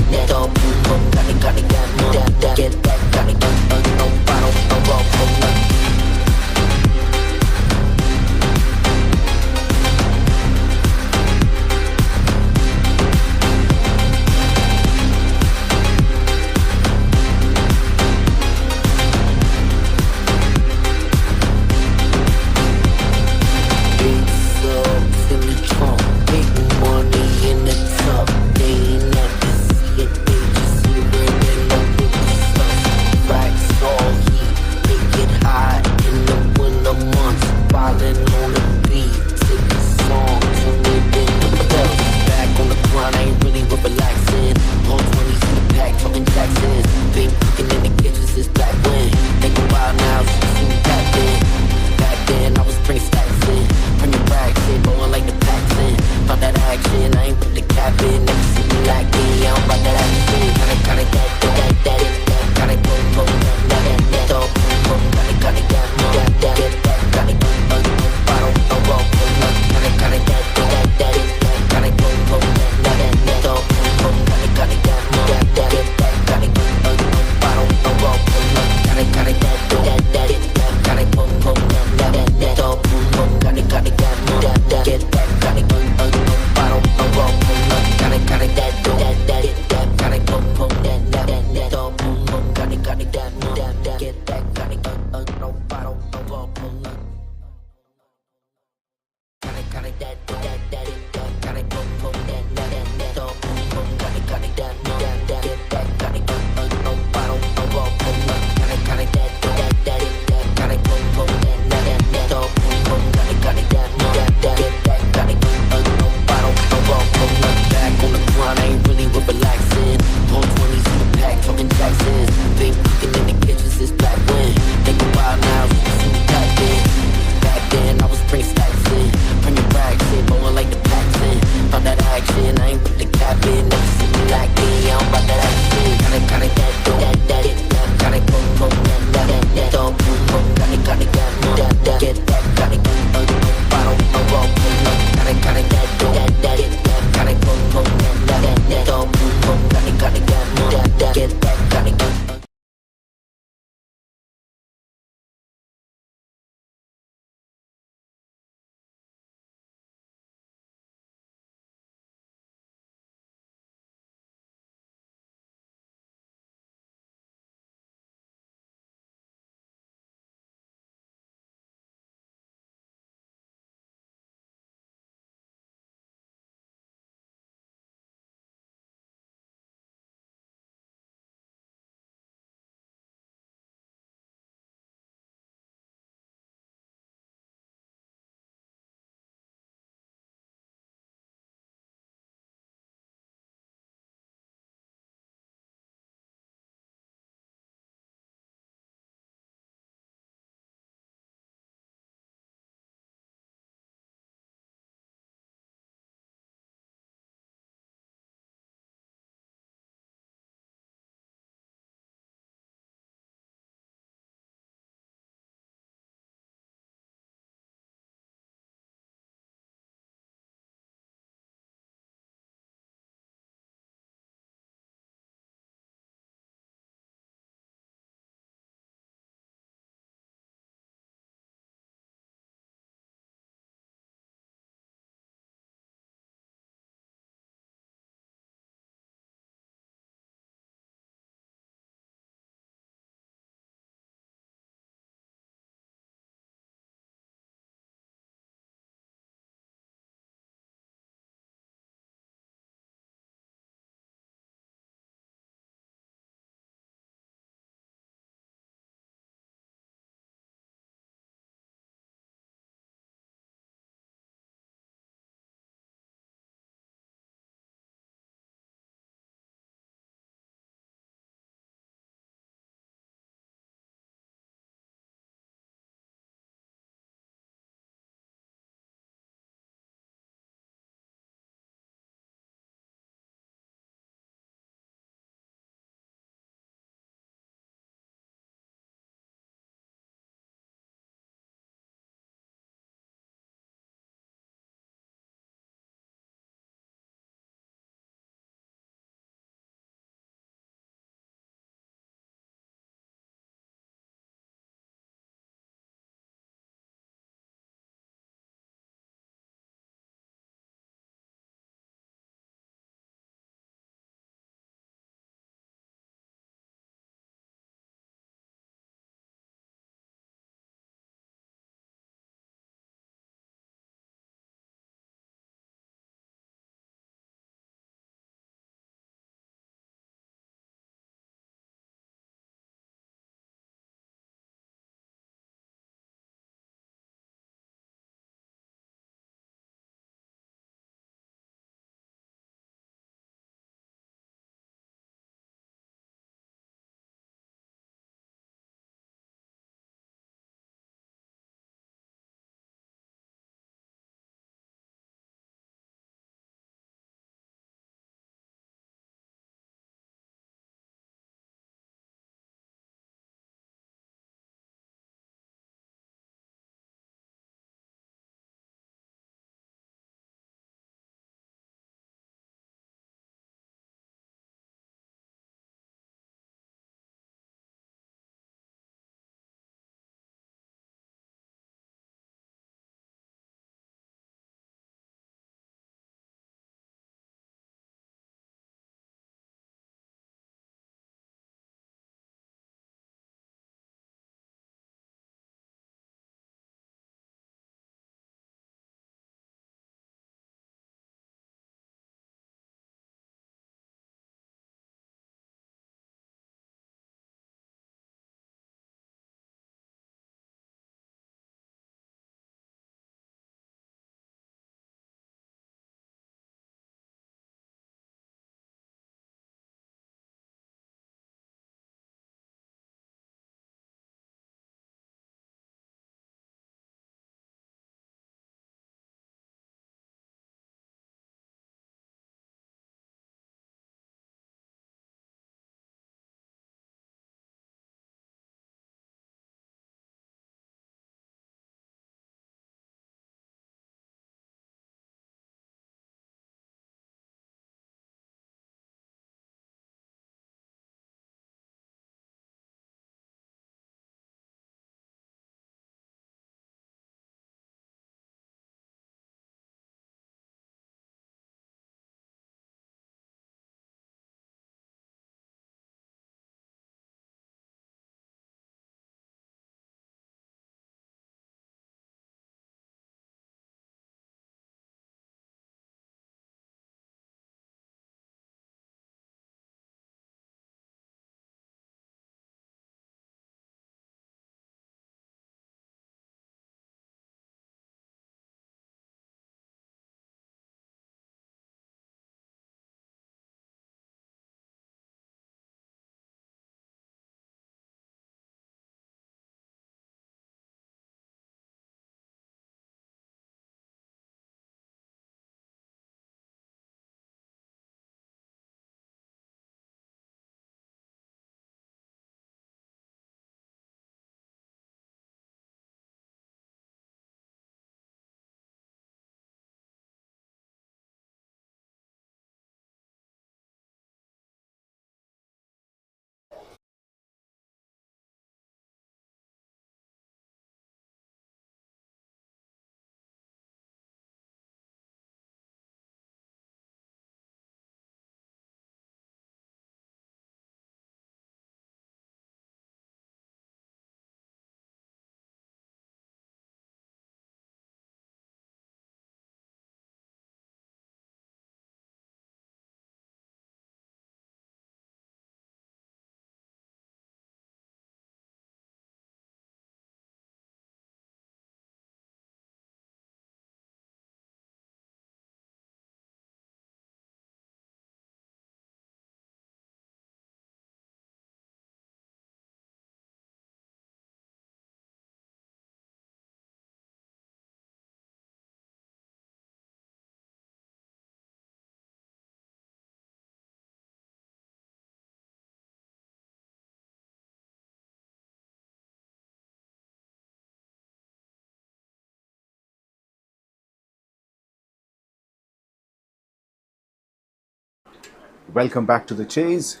Welcome back to the chase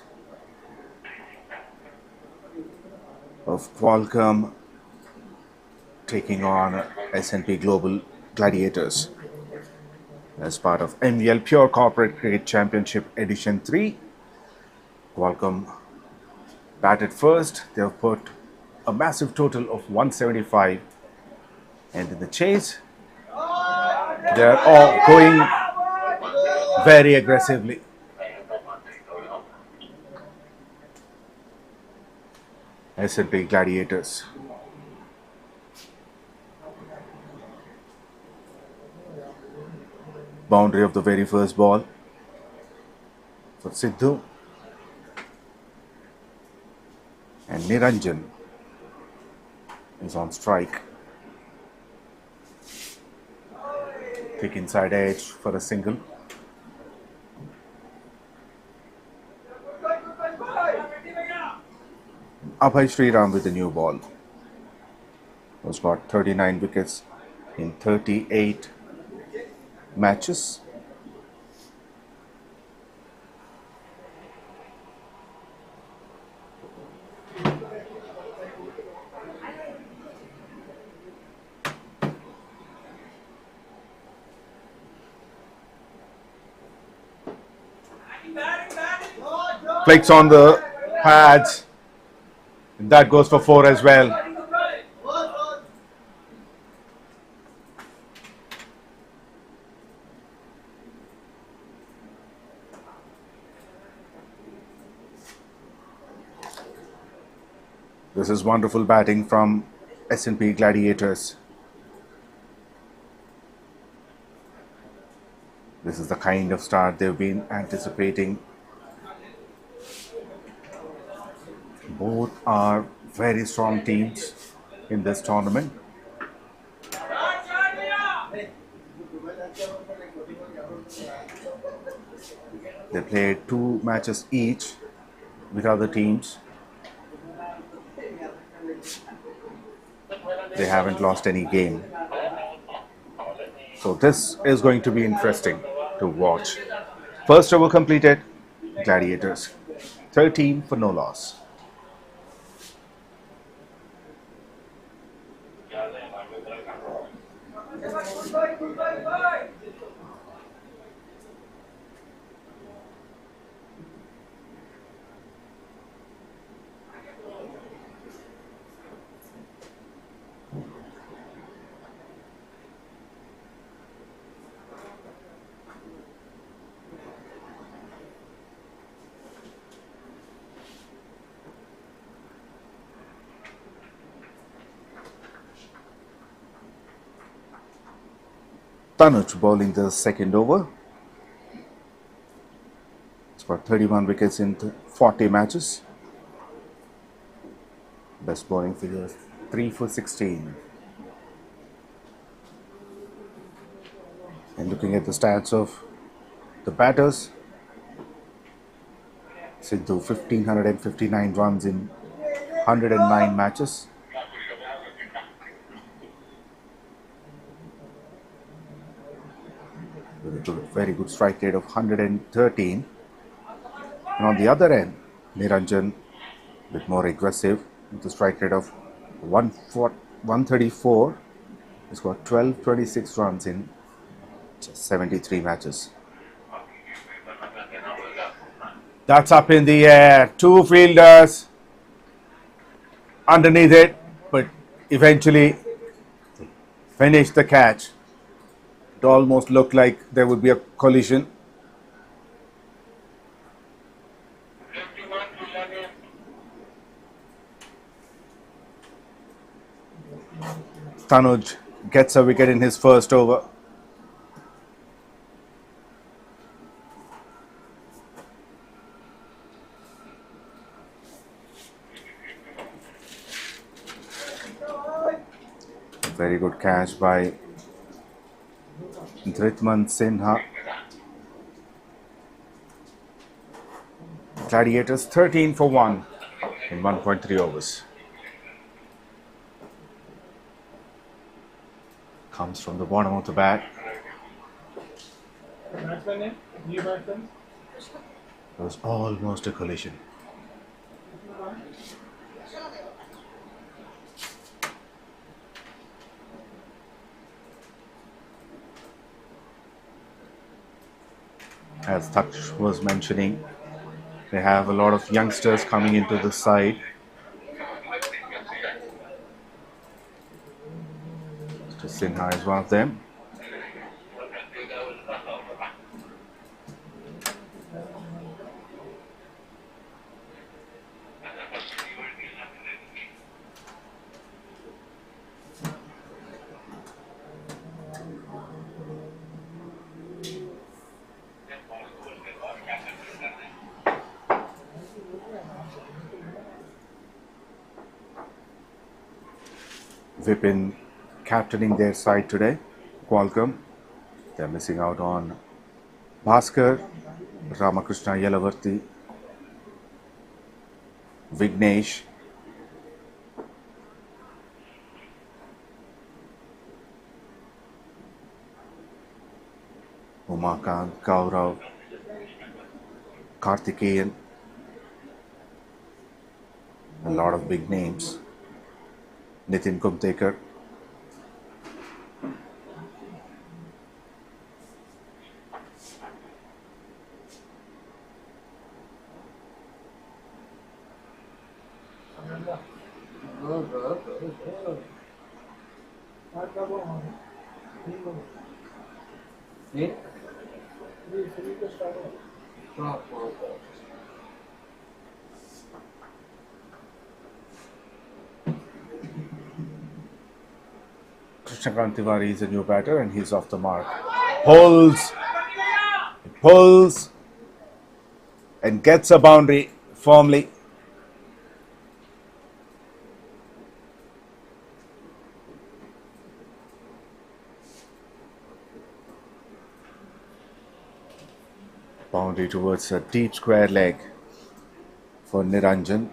of Qualcomm taking on S&P Global Gladiators as part of MVL Pure Corporate Cricket Championship Edition 3. Qualcomm batted first. They have put a massive total of 175, and in the chase they are all going very aggressively. S&P Gladiators. Boundary of the very first ball for Sidhu, and Niranjan is on strike. Thick inside edge for a single. 𝗵𝗵𝗃𝗃𝗃 with the new ball. Has got 39 wickets in 38 matches. Flicks on the pads. That goes for 4 as well. This is wonderful batting from S&P Gladiators. This is the kind of start they've been anticipating. Both are very strong teams in this tournament. They played 2 matches each with other teams. They haven't lost any game. So this is going to be interesting to watch. First over completed. Gladiators 13 for no loss. Tanuj bowling the second over. It's got 31 wickets in 40 matches. Best bowling figure 3 for 16. And looking at the stats of the batters, Sidhu 1559 runs in 109 matches. With a very good strike rate of 113. And on the other end, Niranjan, a bit more aggressive, with a strike rate of 134. He's got 1226 runs in just 73 matches. That's up in the air. 2 fielders underneath it, but eventually finished the catch. It almost looked like there would be a collision. Tanuj gets a wicket in his first over. Very good catch by Dhritman Sinha. Gladiators 13 for 1 in 1.3 overs. Comes from the bottom of the bat. It was almost a collision. As Taksh was mentioning, they have a lot of youngsters coming into the side. Mr. Sinha is one of them. Vipin captaining their side today, Qualcomm. They're missing out on Bhaskar, Ramakrishna Yelavarthi, Vignesh, Umakant, Gaurav, Karthikeyan, a lot of big names. Nitin Kumtekar. Krishnakant Tiwari is a new batter and he's off the mark. Pulls and gets a boundary firmly. Boundary towards a deep square leg for Niranjan.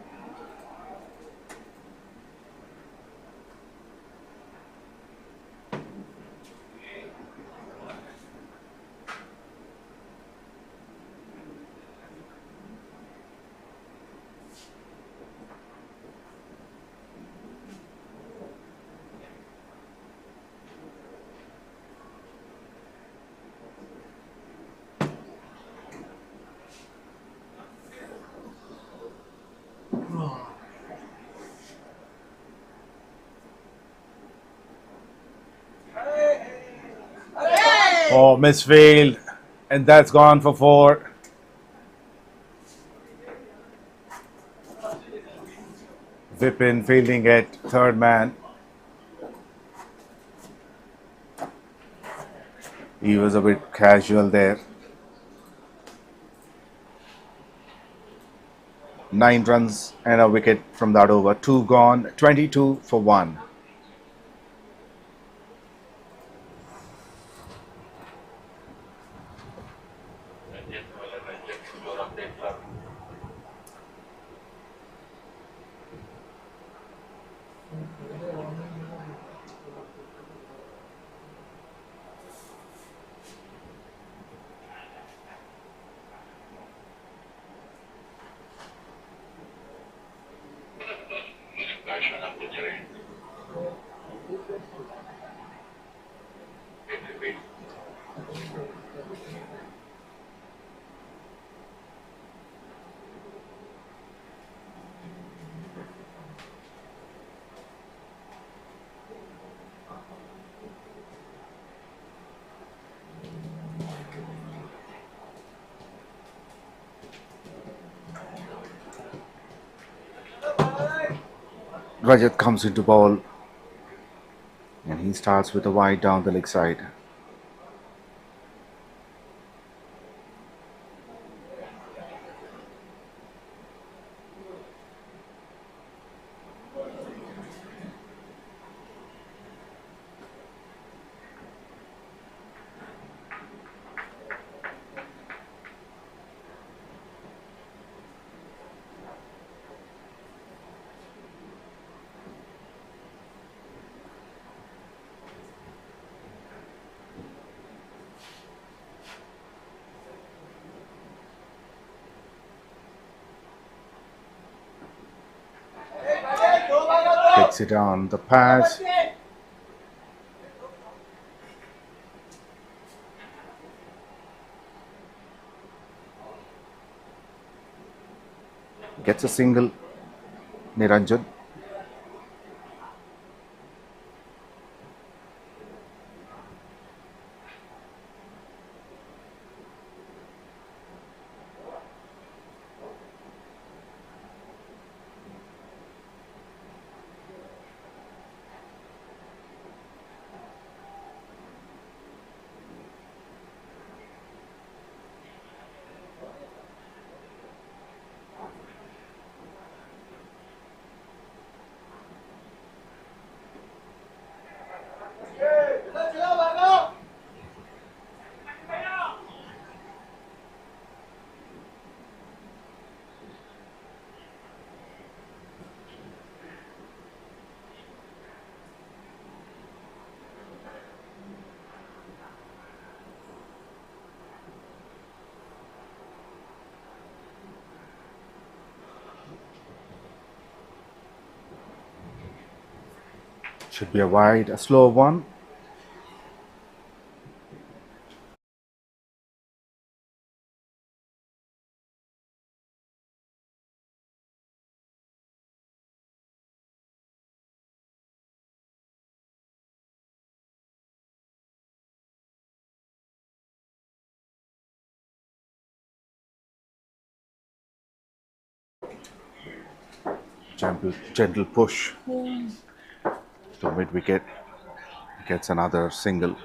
Oh, misfield, and that's gone for 4. Vipin fielding at third man. He was a bit casual there. 9 runs and a wicket from that over. 2 gone, 22 for 1. Rajat comes into ball and he starts with a wide down the leg side. Takes it on the pads. Gets a single. Niranjan. Should be a wide, a slow one. Gentle push to mid wicket. Gets another single.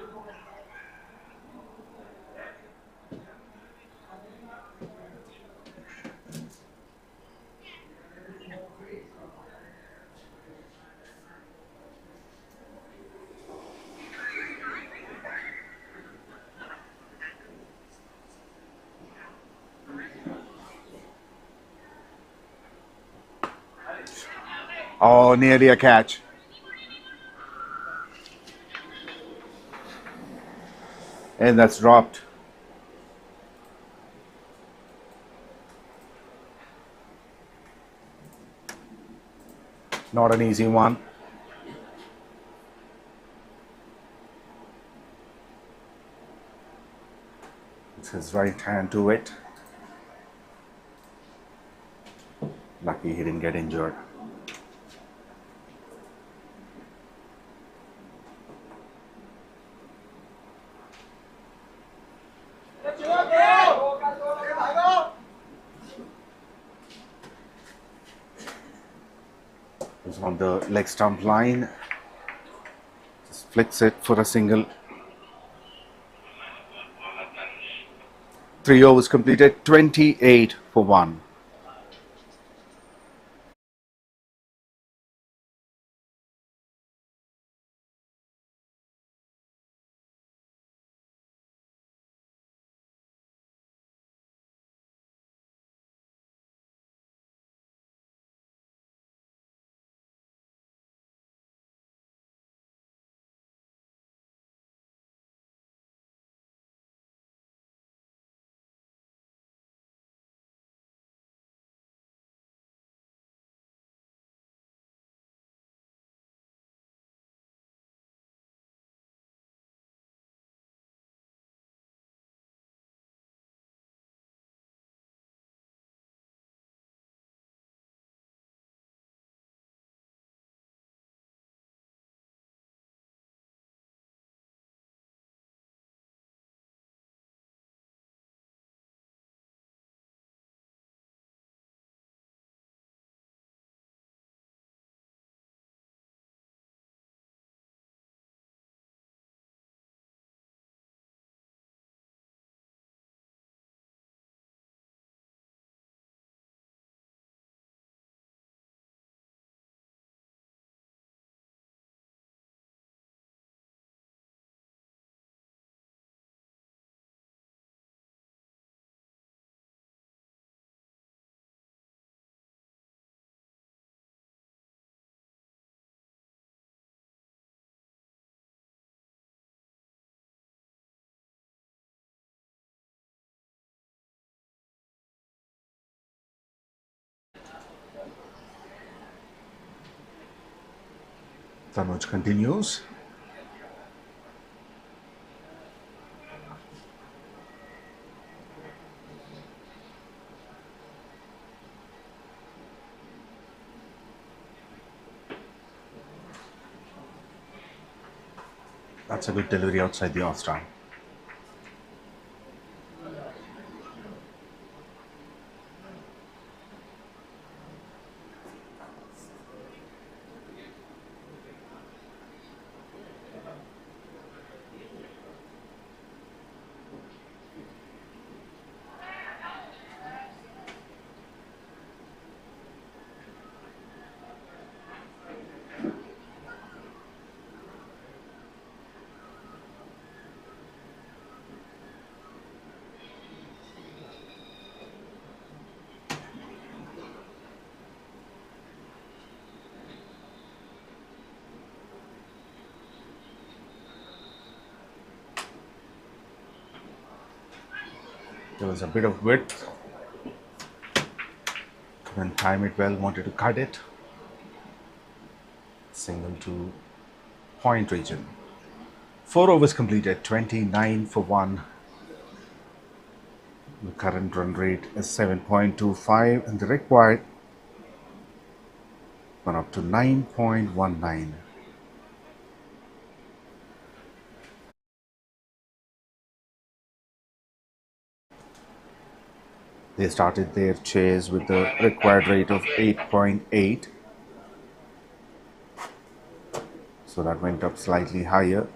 Oh, nearly a catch. And that's dropped. Not an easy one. It's his right hand to it. Lucky he didn't get injured. He's on the leg stump line. Just flicks it for a single. 3 overs completed, 28 for 1. Tanuj continues. That's a good delivery outside the off stump. There was a bit of width. Couldn't time it well, wanted to cut it. Single to point region. 4 overs completed, 29 for 1. The current run rate is 7.25 and the required went up to 9.19. They started their chase with the required rate of 8.8. So that went up slightly higher.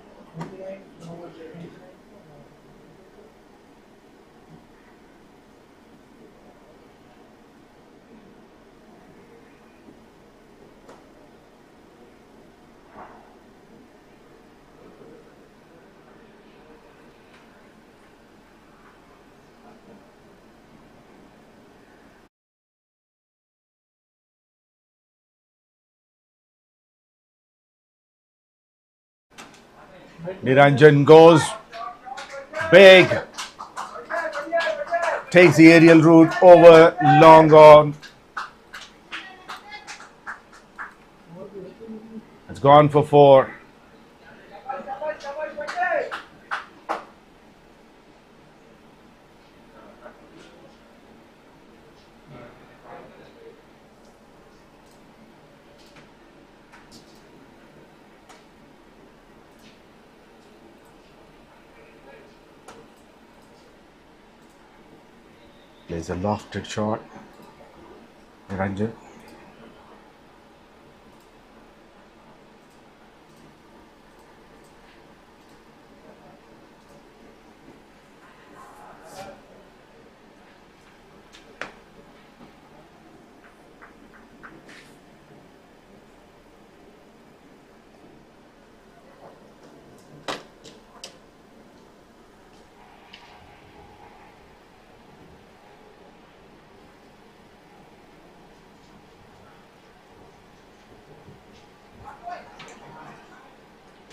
Niranjan goes big, takes the aerial route over long on. It's gone for 4. Plays a lofted shot. Niranjan.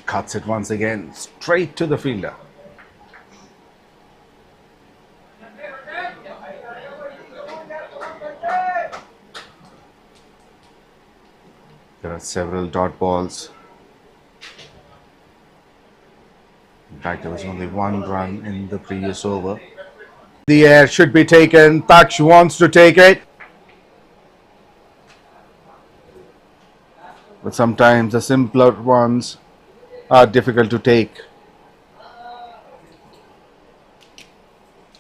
Cuts it once again, straight to the fielder. There are several dot balls. In fact, there was only 1 run in the previous over. The air should be taken. Taksh wants to take it. But sometimes the simpler ones are difficult to take.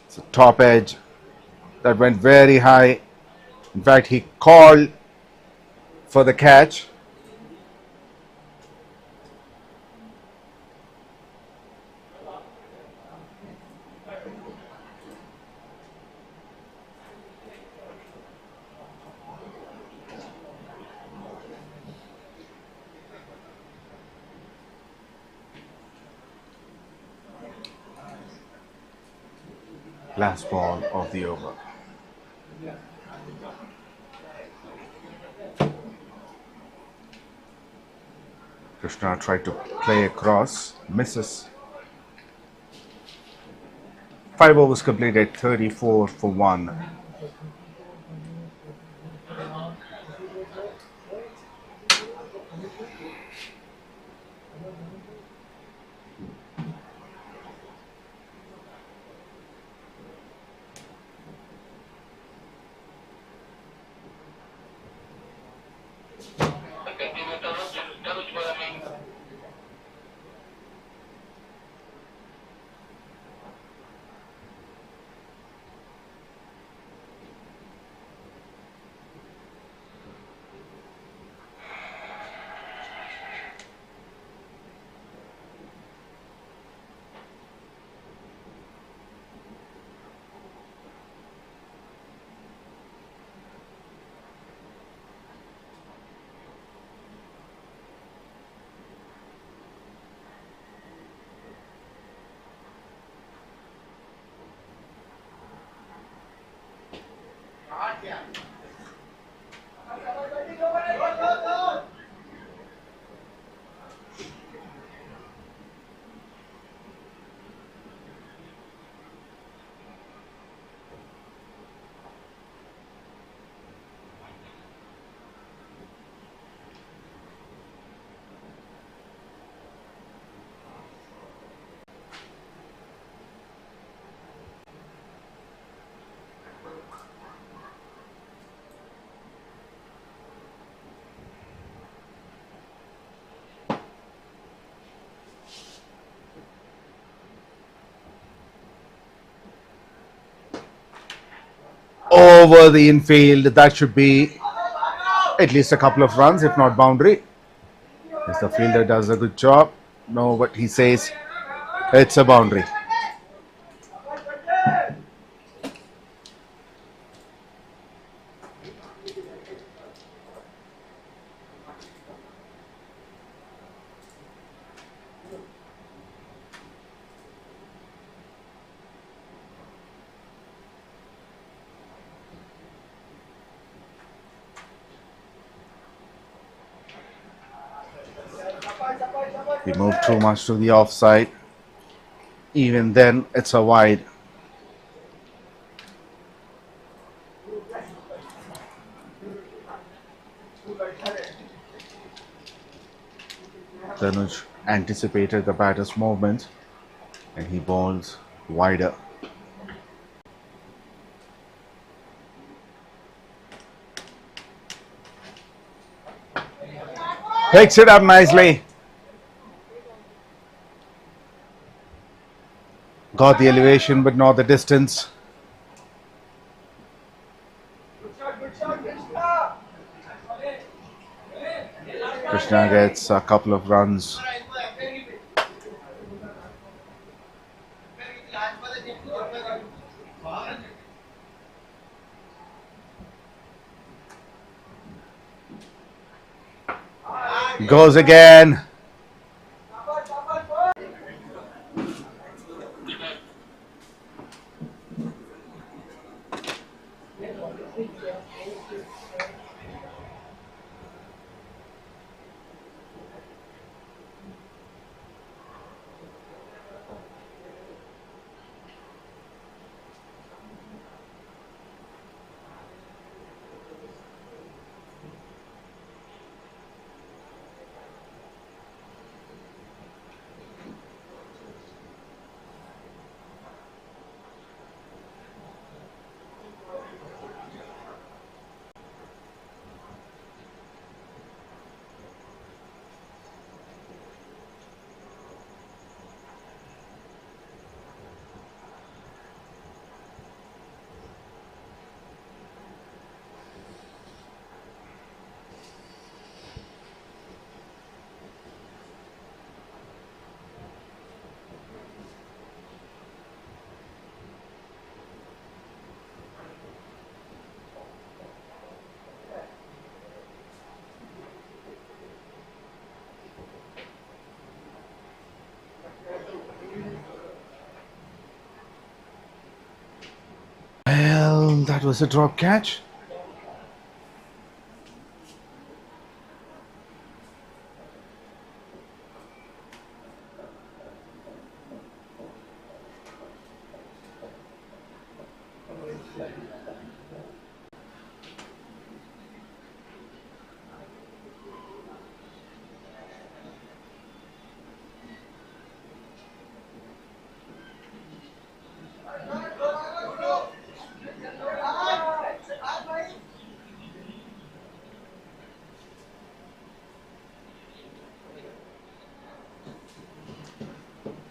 It's a top edge that went very high. In fact, he called for the catch. Last ball of the over. Krishna tried to play across, misses. 5 overs completed, 34 for 1. Over the infield, that should be at least a couple of runs, if not boundary. As the fielder does a good job. No, but he says it's a boundary. He moved too much to the offside. Even then, it's a wide. Tanuj anticipated the batter's movement and he bowls wider. Picks it up nicely. Got the elevation but not the distance. Krishna gets a couple of runs. Goes again. Well, that was a drop catch.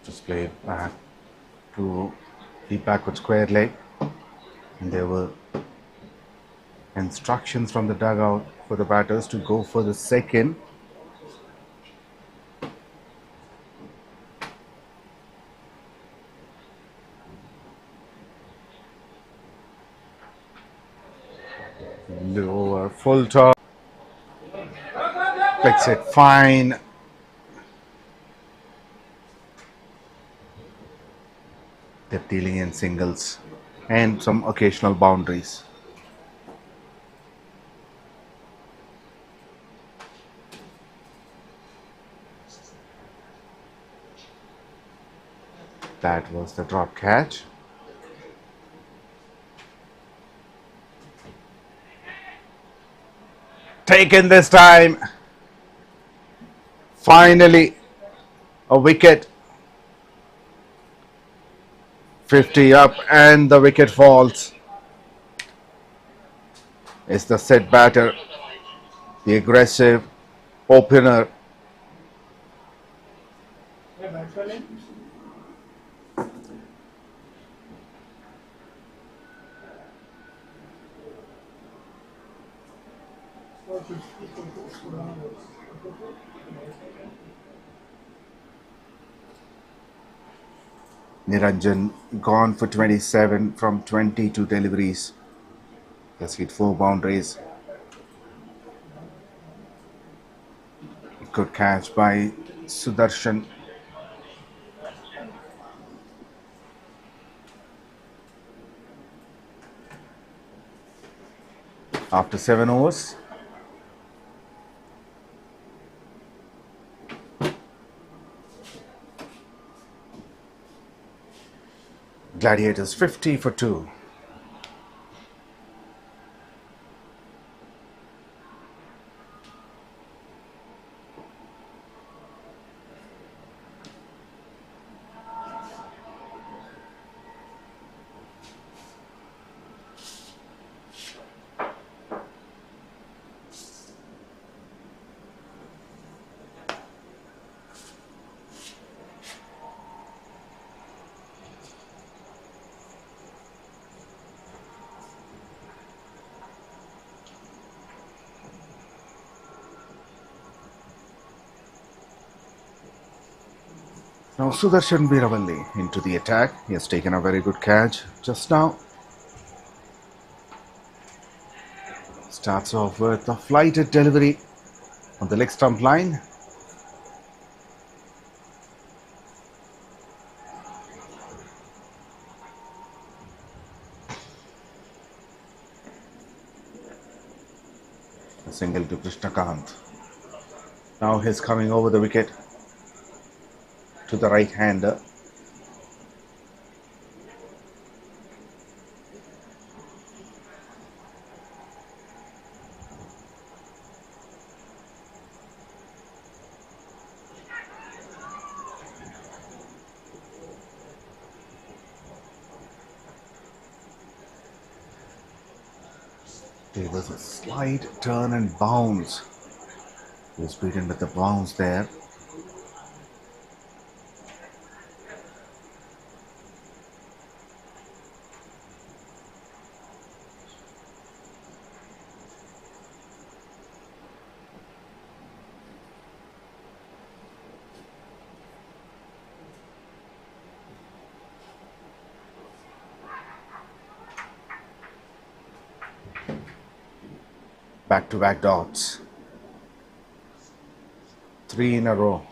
Just play it back to the backward square leg, and there were instructions from the dugout for the batters to go for the second. Lower full toss, picks it fine. They're dealing in singles and some occasional boundaries. That was the drop catch. Taken this time. Finally, a wicket. 50 up and the wicket falls. It's the set batter, the aggressive opener. Niranjan gone for 27 from 22 deliveries. Has hit 4 boundaries. Good catch by Sudarshan. After 7 overs. Gladiators 50 for 2. Now Sudarshan Veeravalli into the attack. He has taken a very good catch just now. Starts off with a flighted delivery on the leg stump line. A single to Krishnakant. Now he's coming over the wicket to the right-hander. There was a slight turn and bounce. He was beaten with the bounce there. Back-to-back dots. 3 in a row.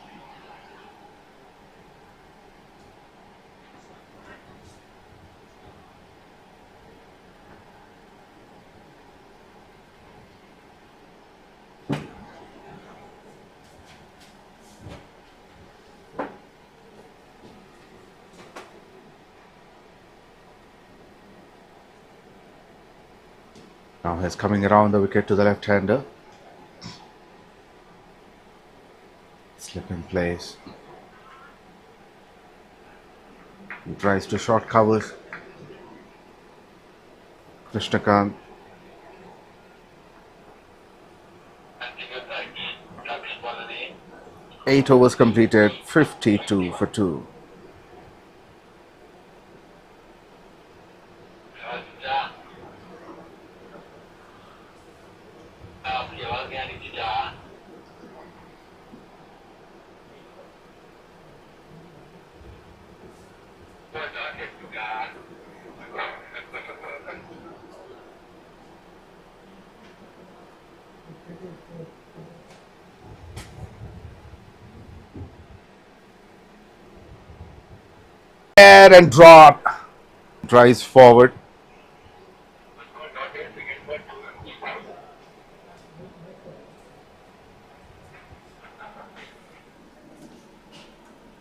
Now he's coming around the wicket to the left-hander. Slip in place. He tries to short cover Krishnakant. Eight overs completed, 52 for 2. And drop. Drives forward.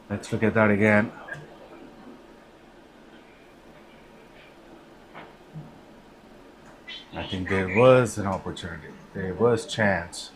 Let's look at that again. I think there was an opportunity. There was chance.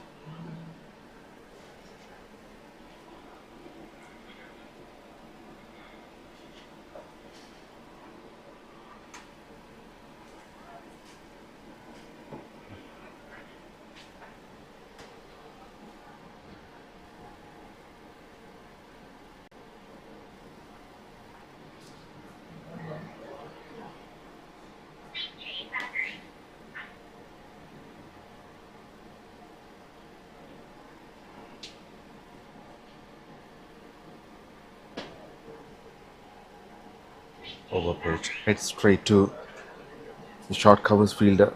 Over pitch, hits straight to the short covers fielder.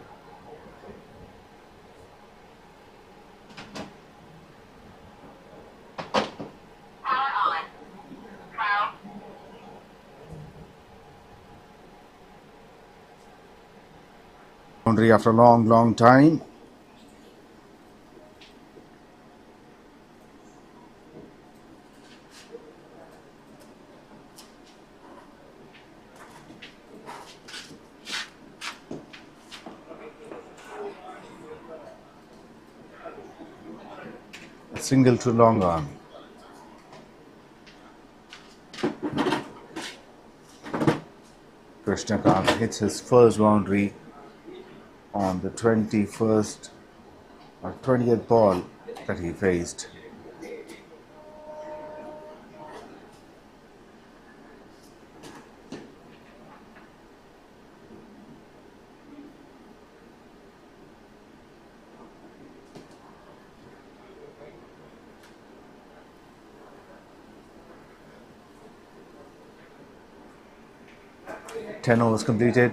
Boundary after a long time. A single to long on. Krishnakant hits his first boundary on the 21st or 20th ball that he faced. Ten overs completed.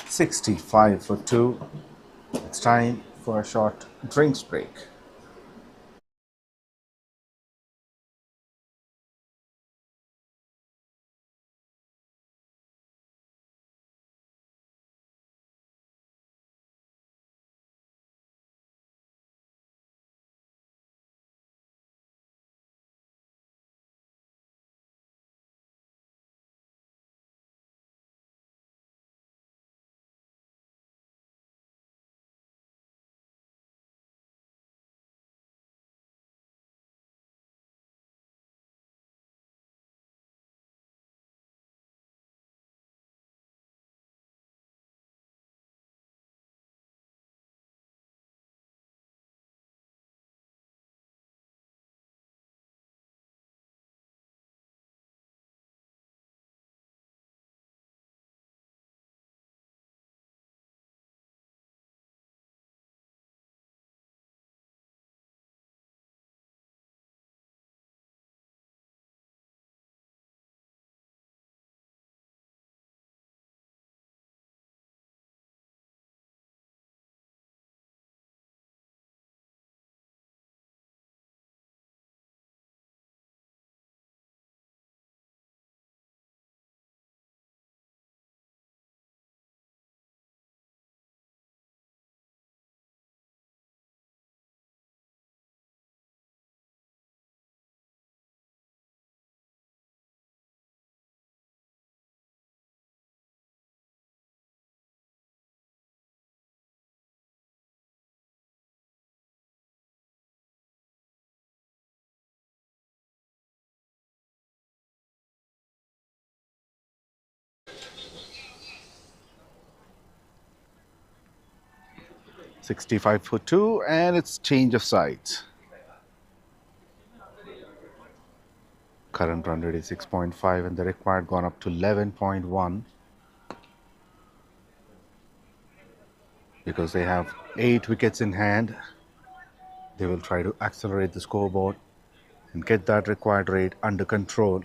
65 for 2. It's time for a short drinks break. .65 for 2, and it's change of sides. Current run rate is 6.5 and the required gone up to 11.1 because they have 8 wickets in hand. They will try to accelerate the scoreboard and get that required rate under control.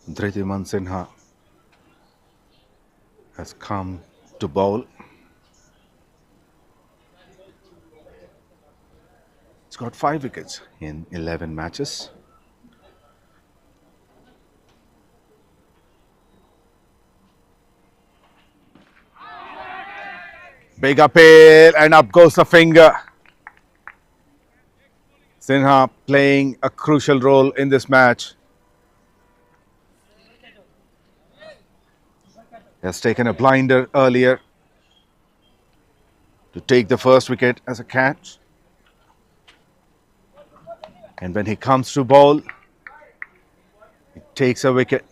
Ridhiman Sinha has come to bowl. He's got 5 wickets in 11 matches. Big appeal and up goes the finger. Sinha playing a crucial role in this match. He has taken a blinder earlier to take the first wicket as a catch. And when he comes to bowl, he takes a wicket.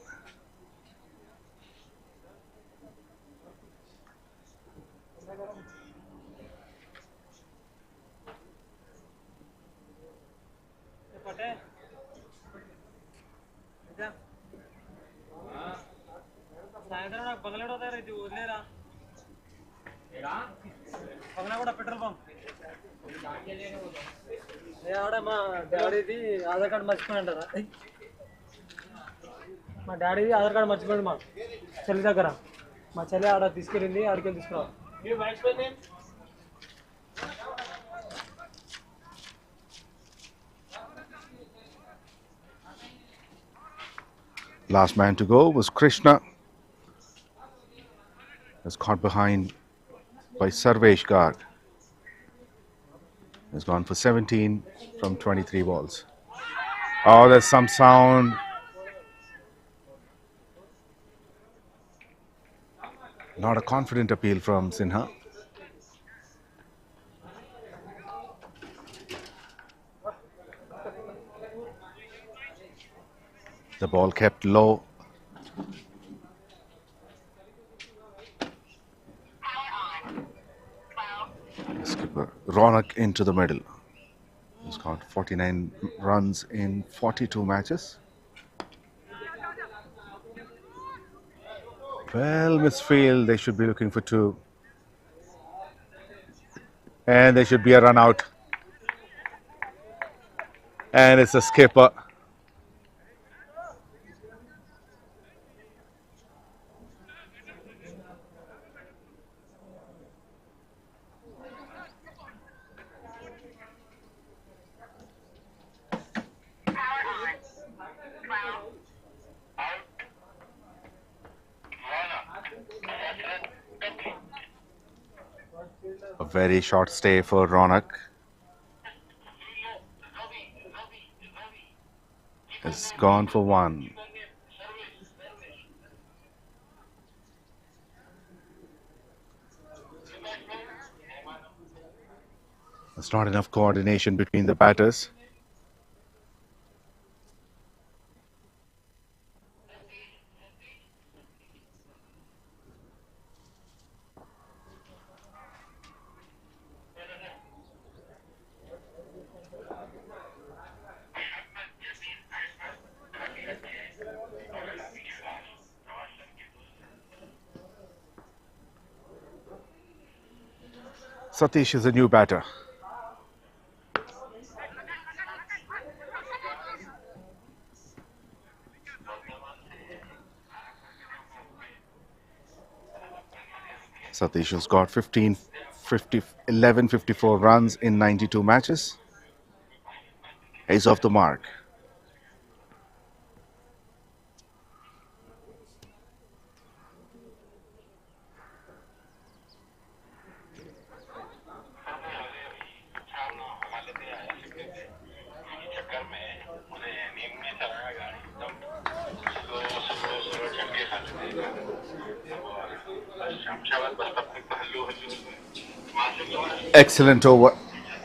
Petrol pump ఆడ మా డాడీది Aadhaar card మర్చిపోయి అంటారా మా డాడీది Aadhaar card మర్చిపోయింది మా చెల్లి దగ్గర మా చెల్లి ఆడ తీసుకెళ్ళింది ఆడికెళ్ళి తీసుకురా Last man to go was Krishna. Was caught behind by 𝗬𝗏𝗃𝗃. Has gone for 17 from 23 balls. Oh, there's some sound. Not a confident appeal from Sinha. The ball kept low. Skipper Ronak into the middle. He's got 49 runs in 42 matches. Well, misfield, they should be looking for 2. And there should be a run out. And it's a skipper. A very short stay for Ronak. It's gone for 1. There's not enough coordination between the batters. Satish is a new batter. Satish has got 1154 runs in 92 matches. He's off the mark. Excellent over.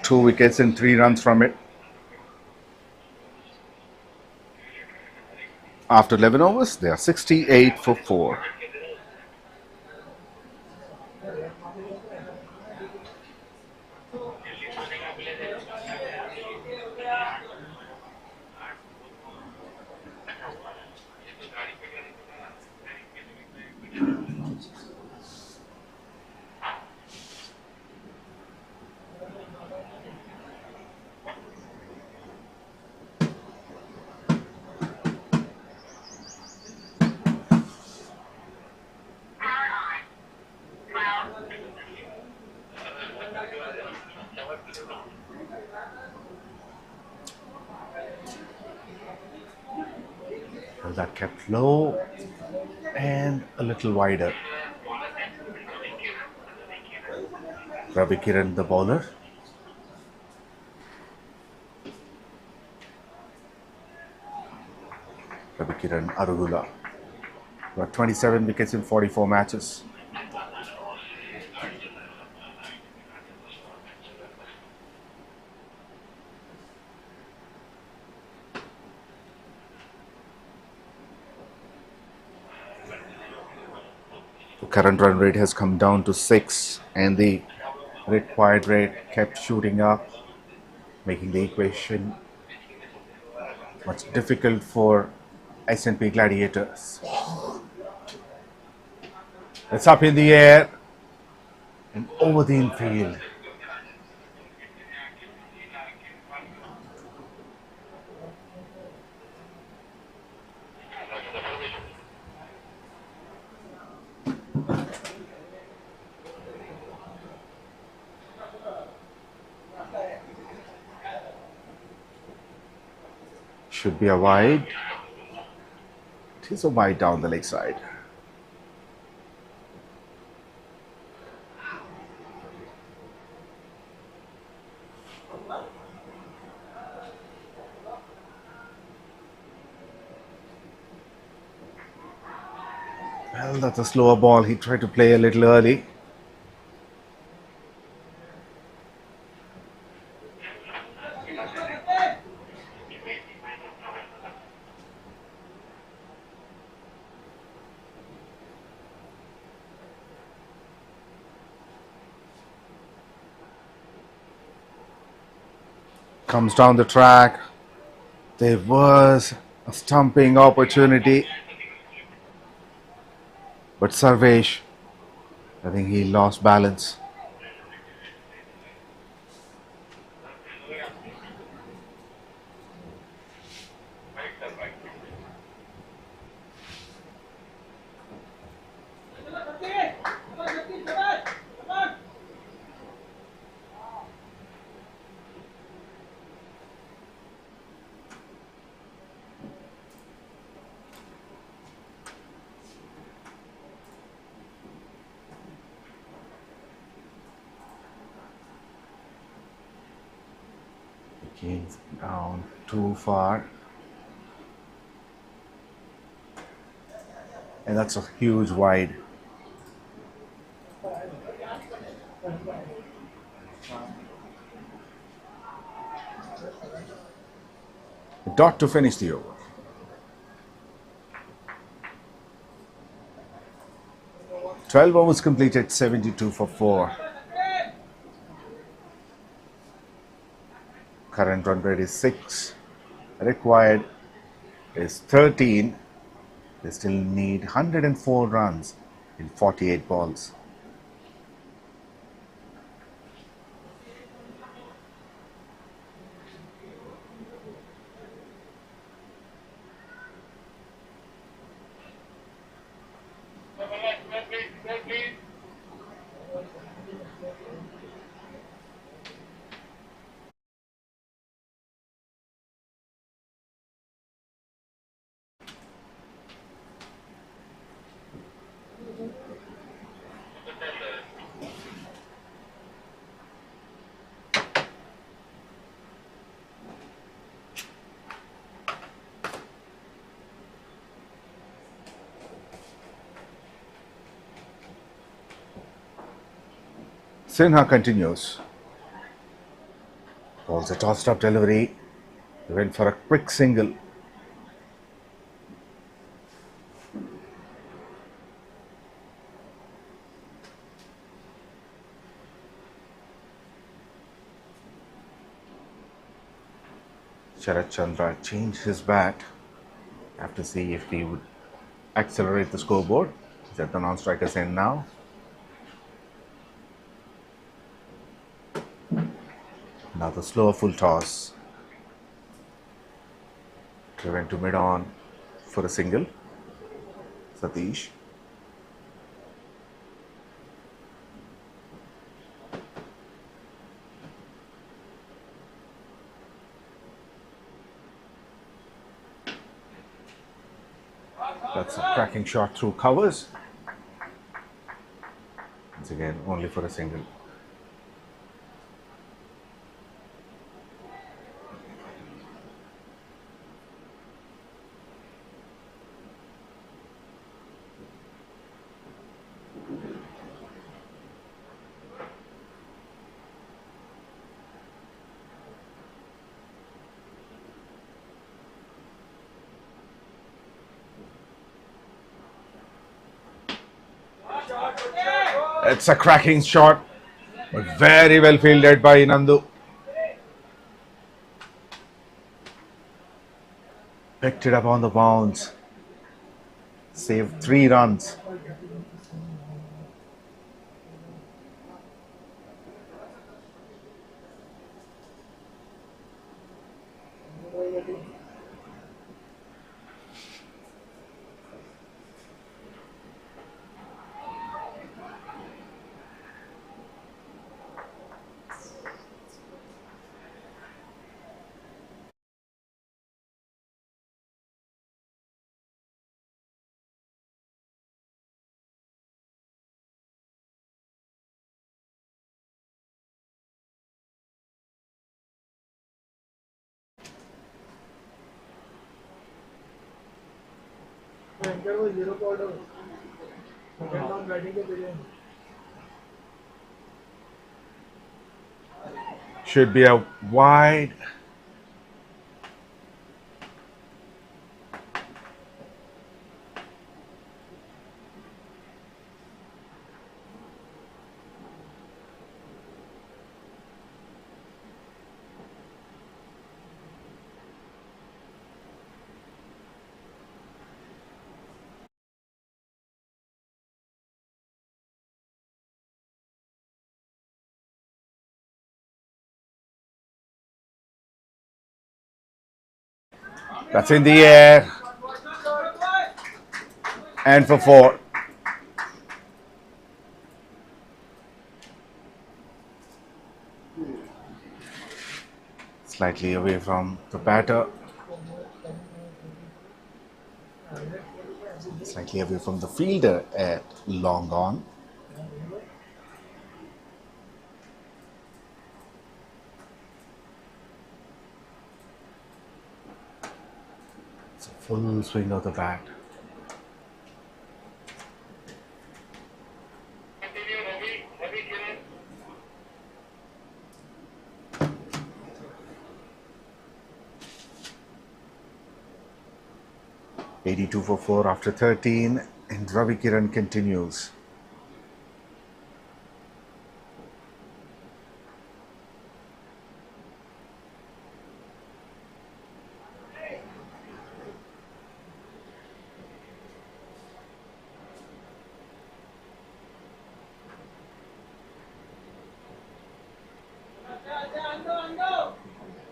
2 wickets and 3 runs from it. After 11 overs, they are 68 for 4. That kept low and a little wider. 𝗬𝗏𝗃𝗃 the bowler. 𝗬𝗏𝗃𝗃 Arugula. Got 27 wickets in 44 matches. The current run rate has come down to 6 and the required rate kept shooting up, making the equation much difficult for S&P Gladiators. It's up in the air and over the infield. Should be a wide. It is a wide down the leg side. Well, that's a slower ball. He tried to play a little early. Comes down the track. There was a stumping opportunity, but Sarvesh, I think he lost balance. He's down too far. And that's a huge wide. A dot to finish the over. "12 overs completed, 72 for 4. Current run rate is 6. Required is 13. They still need 104 runs in 48 balls. Sinha continues. Calls a tossed up delivery. He went for a quick single. Sharat Chandra changed his bat. Have to see if he would accelerate the scoreboard. He's at the non-striker's end now. Now the slower full toss. Driven to mid-on for a single. Satish. That's a cracking shot through covers. Once again, only for a single. It's a cracking shot, but very well fielded by Nandu. Picked it up on the bounce. Saved 3 runs. Should be a wide. That's in the air. And for 4. Slightly away from the batter. Slightly away from the fielder at long on. It's a full swing of the bat. '82 for 4 after 13, and Ravi Kiran continues.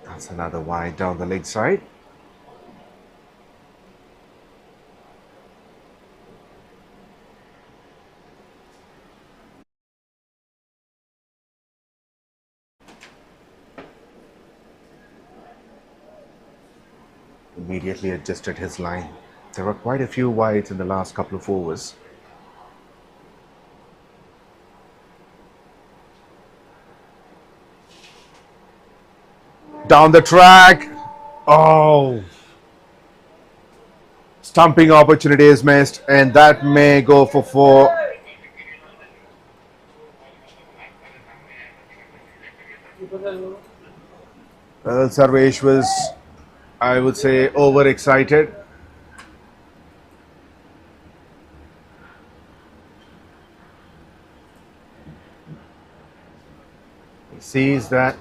That's another wide down the leg side. Immediately adjusted his line. There were quite a few wides in the last couple of overs. Down the track. Oh. Stumping opportunity is missed, and that may go for 4. Well, Sarvesh was, I would say, overexcited. He sees that.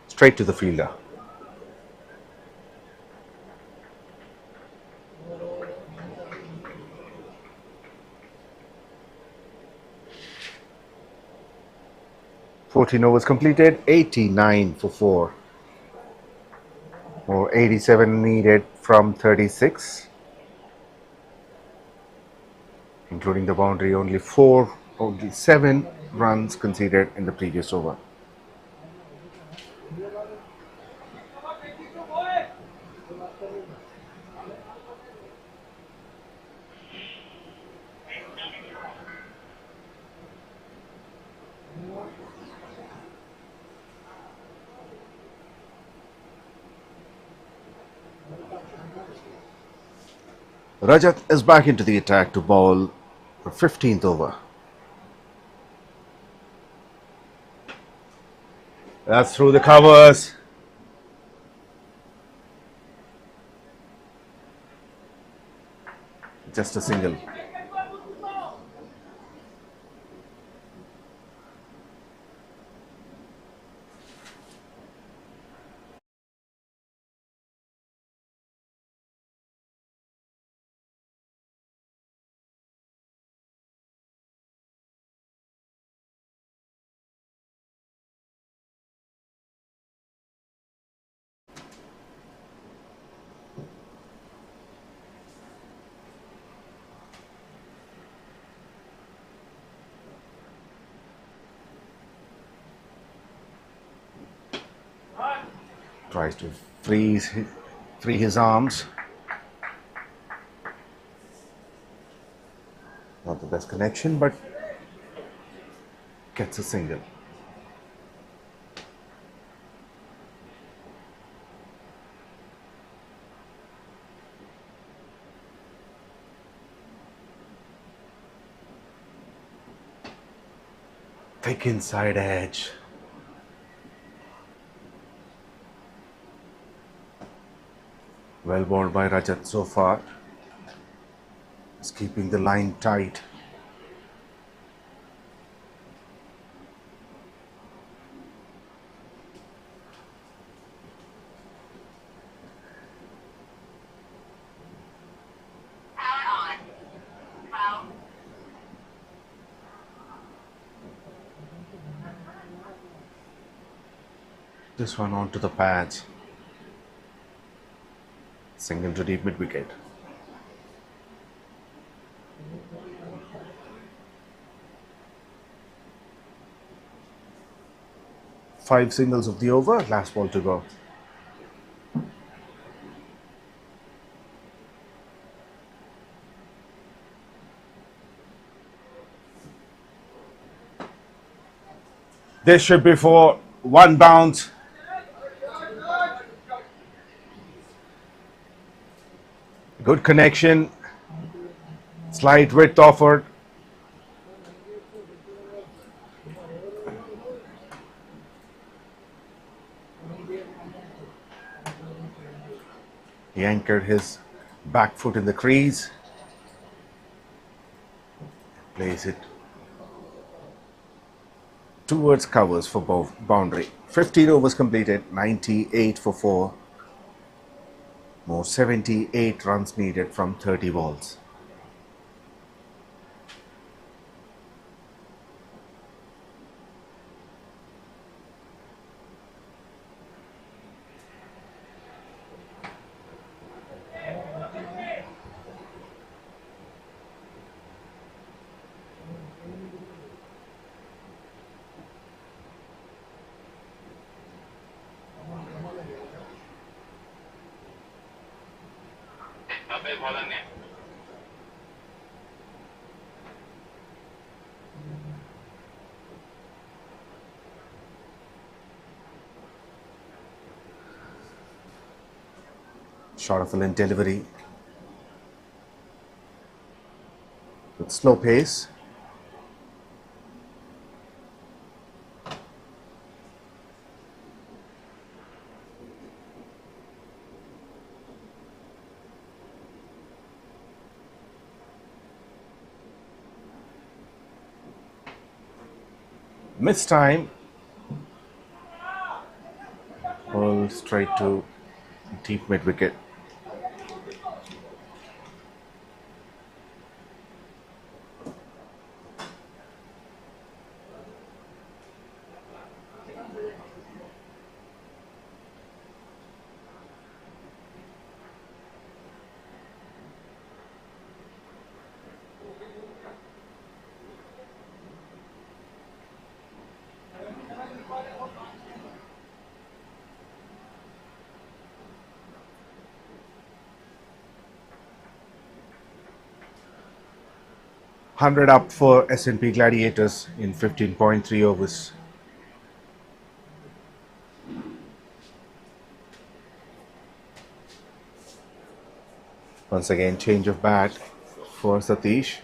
Straight to the fielder. 14 overs completed, 89 for 4. More 87 needed from 36. Including the boundary, only 7 runs conceded in the previous over. Rajat is back into the attack to bowl the 15th over. That's through the covers. Just a single. Tries to free his arms. Not the best connection, but gets a single. Thick inside edge. Well bowled by Rajat so far. He's keeping the line tight. This one onto the pads. Single to deep mid wicket. Five singles of the over, last ball to go. This should be for one bounce. Good connection, slight width offered. He anchored his back foot in the crease. Plays it towards covers for boundary. 15 overs completed, 98 for 4. More 78 runs needed from 30 balls. Short of a length delivery with slow pace. Missed time. Ball straight to deep mid wicket. 100 up for S&P Gladiators in 15.3 overs. Once again, change of bat for Satish.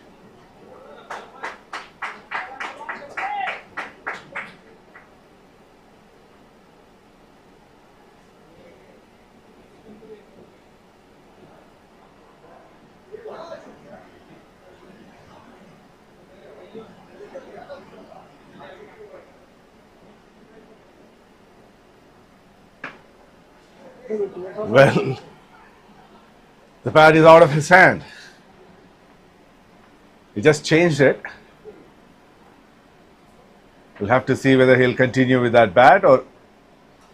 Well, the bat is out of his hand. He just changed it. We'll have to see whether he'll continue with that bat or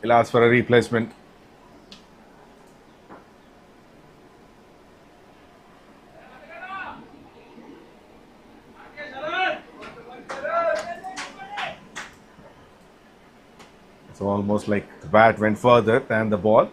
he'll ask for a replacement. It's almost like the bat went further than the ball.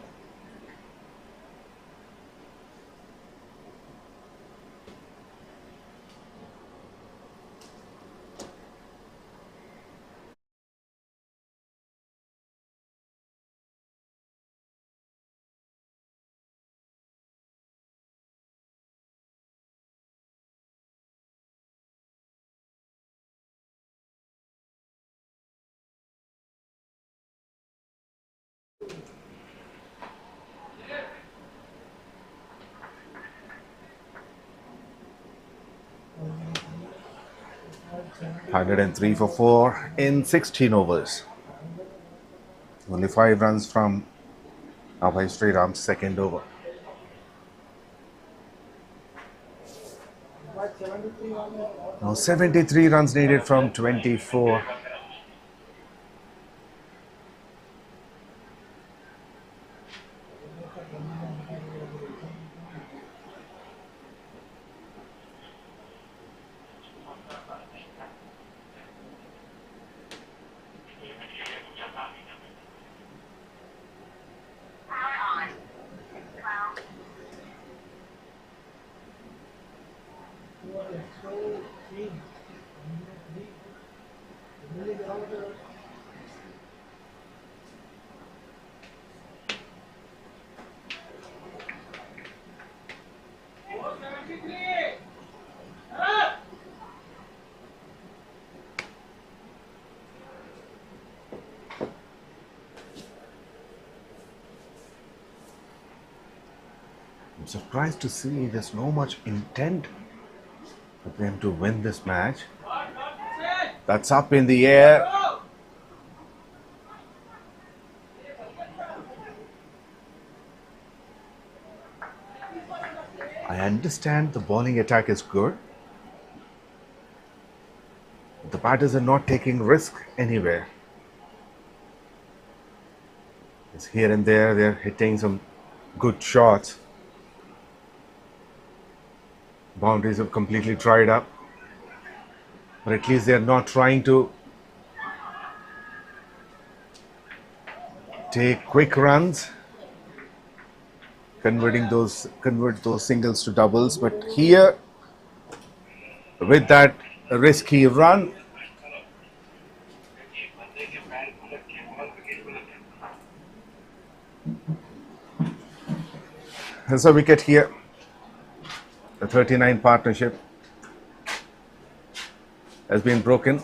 (103 for 4 in 16 overs. Only 5 runs from 𝗵𝗺𝗃𝗵𝗆's second over. Now 73 runs needed from 24. I'm surprised to see there's no much intent for them to win this match. That's up in the air. I understand the bowling attack is good. The batters are not taking risk anywhere. It's here and there, they're hitting some good shots. Boundaries have completely dried up, but at least they're not trying to take quick runs, convert those singles to doubles. But here, with that risky run, there's a wicket here. The 39 partnership has been broken.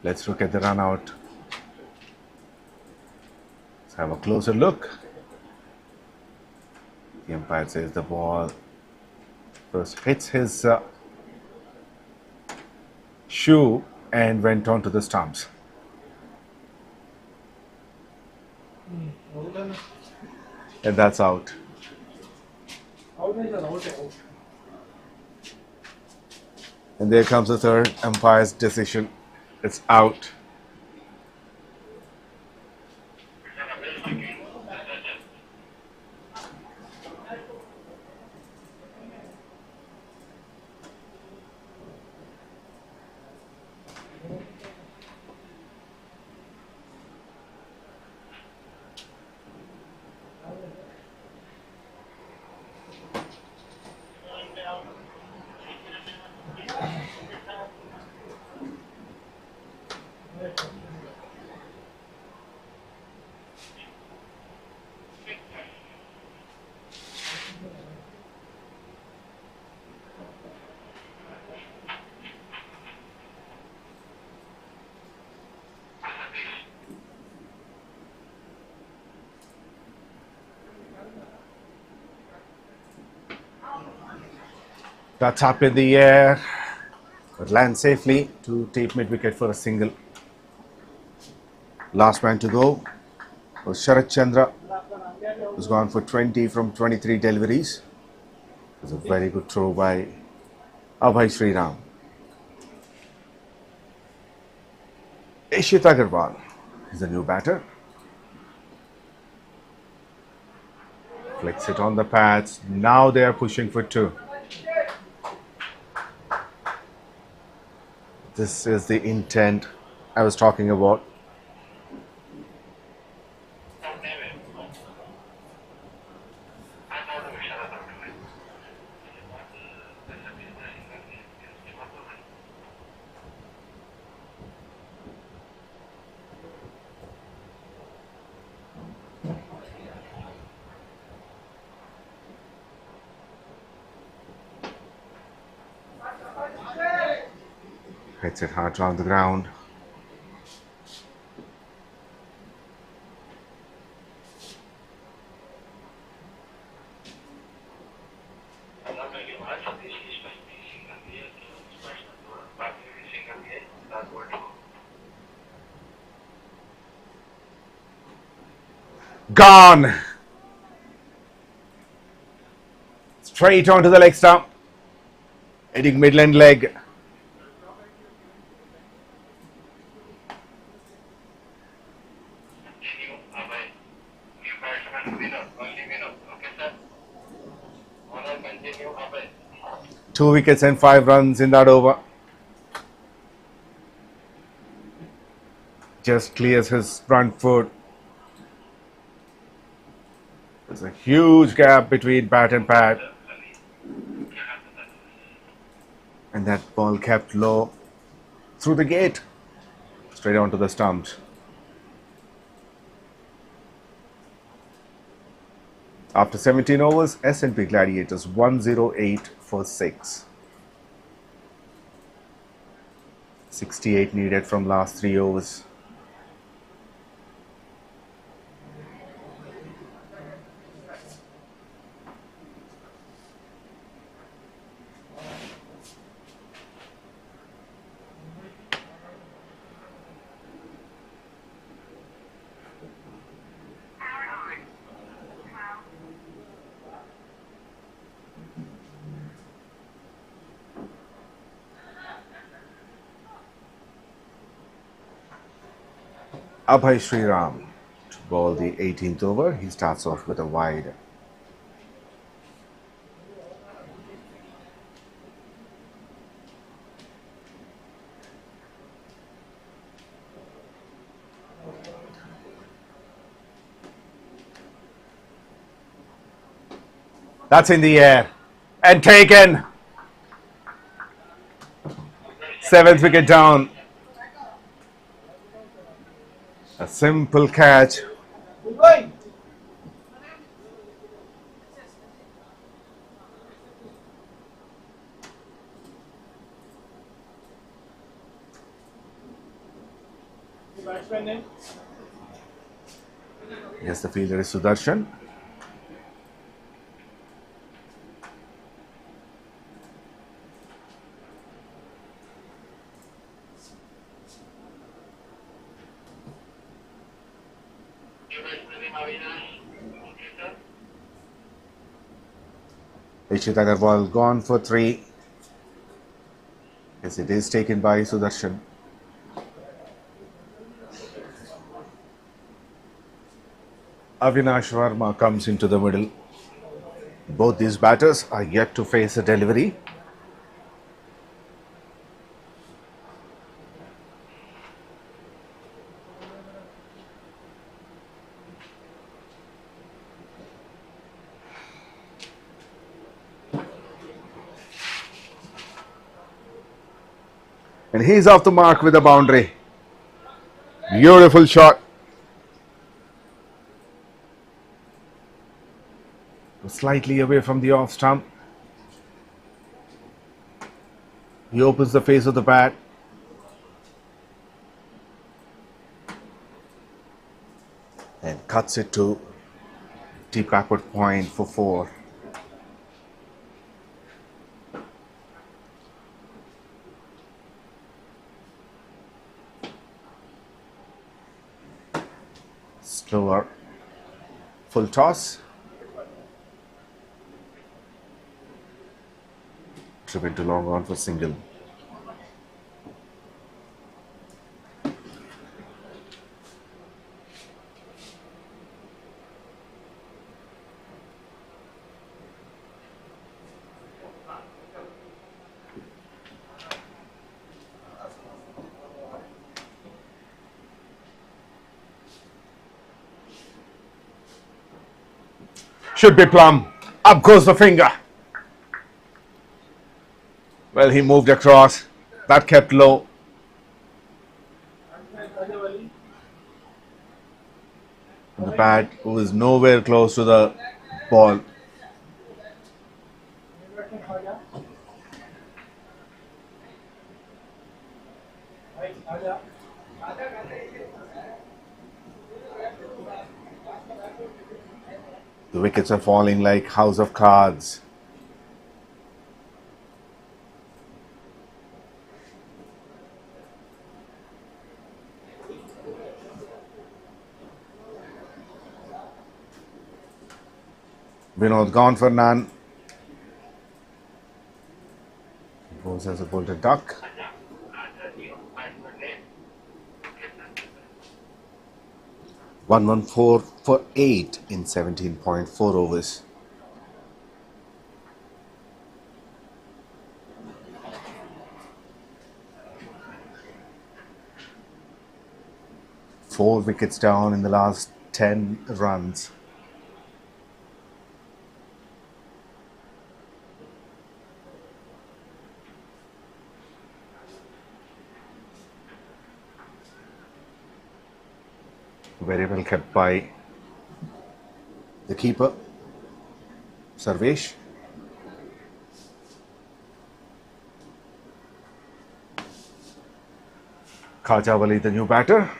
Let's look at the run out. Let's have a closer look. The umpire says the ball first hits his shoe and went on to the stumps. And that's out. And there comes the third umpire's decision. It's out. That's up in the air, but lands safely to take mid wicket for a single. Last man to go was Sharat Chandra, who's gone for 20 from 23 deliveries. It was a very good throw by Abhay Sriram. Ishita Agarwal is the new batter. Flicks it on the pads. Now they are pushing for 2. This is the intent I was talking about. Hits it hard round the ground. Gone! Straight onto the leg stump. Hitting midland leg. Two wickets and 5 runs in that over. Just clears his front foot. There's a huge gap between bat and pad. And that ball kept low through the gate. Straight onto the stumps. After 17 overs, S&P Gladiators 108 for 6. 68 needed from last 3 overs. Abhay Sriram to bowl the 18th over. He starts off with a wide. That's in the air and taken. 7th wicket down. A simple catch. Yes, the fielder is Sudarshan. Ishita Agarwal gone for 3. Yes, it is taken by Sudarshan. Avinash Verma comes into the middle. Both these batters are yet to face a delivery. And he's off the mark with a boundary. Beautiful shot. Slightly away from the off stump. He opens the face of the bat. And cuts it to deep backward point for 4. Slower. Full toss. Trip into long on for single. Should be plumb. Up goes the finger. Well, he moved across. That kept low. The bat was nowhere close to the ball. The wickets are falling like house of cards. Vinod gone for none. Goes as a bolted duck. {114 | 114} for 8 in 17.4 overs. Four wickets down in the last 10 runs. Very well kept by the keeper, Sarvesh. 𝗀𝗵𝗃𝗃, the new batter.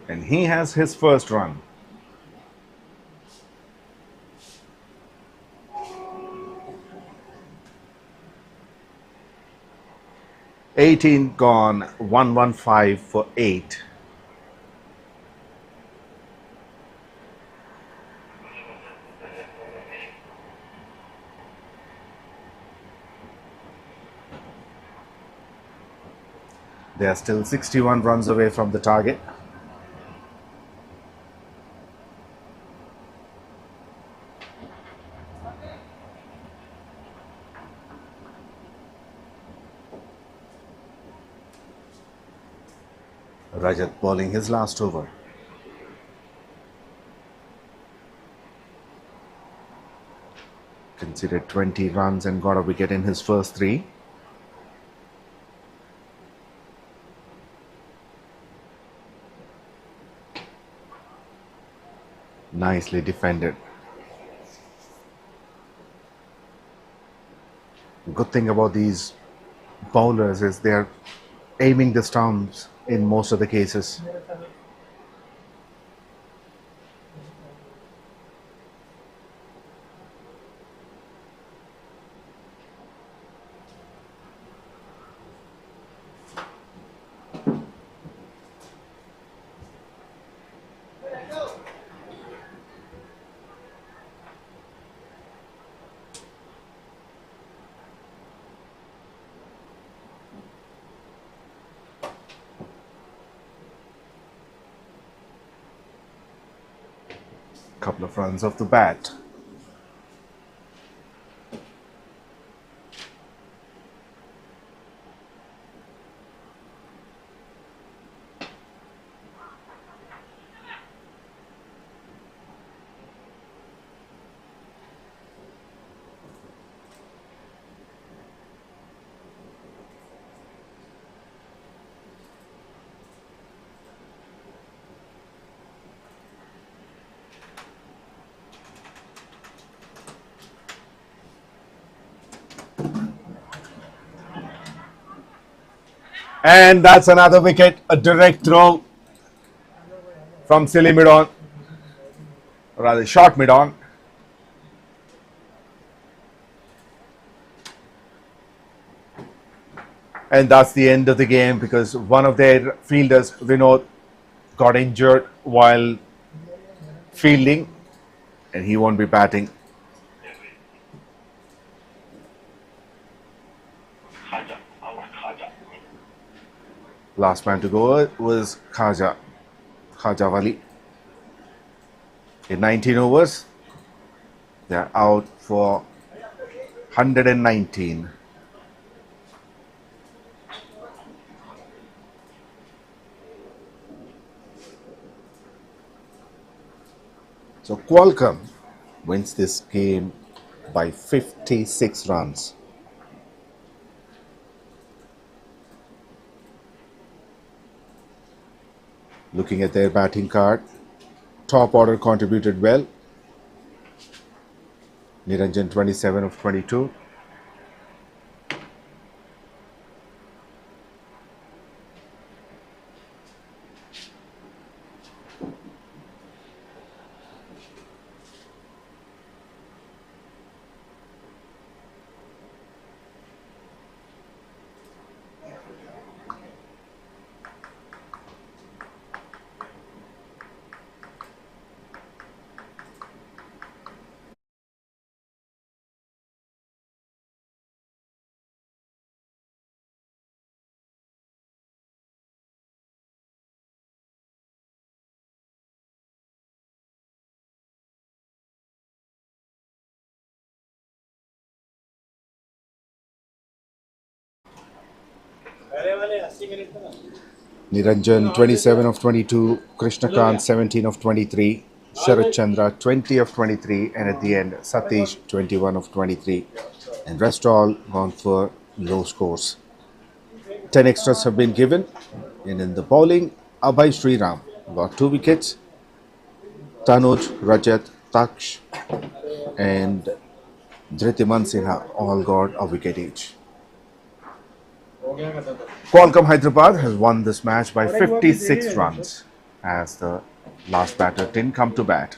And he has his first run. {18} gone, 115 for 8. They are still 61 runs away from the target. Rajat bowling his last over. Considered 20 runs and got a wicket in his first 3. Nicely defended. Good thing about these bowlers is they're aiming the stumps in most of the cases. Couple of runs off the bat. And that's another wicket, a direct throw from silly mid-on. rather short mid on. And that's the end of the game because one of their fielders, Vinod, got injured while fielding and he won't be batting. Last man to go was 𝗃𝗂𝗹𝗆. In 19 overs, they are out for 119. So QUALCOMM wins this game by 56 runs. Looking at their batting card, top order contributed well. Niranjan 27 of 22. Niranjan 27 of 22, Krishnakant 17 of 23, Sharat Chandra 20 of 23, and at the end Satish 21 of 23, and rest all gone for low scores. 10 extras have been given, and in the bowling, Abhay Sriram got 2 wickets, Tanuj, Rajat, Taksh, and Dhritimman Sinha all got a wicket each. QUALCOMM Hyderabad has won this match by 56 runs as the last batter didn't come to bat.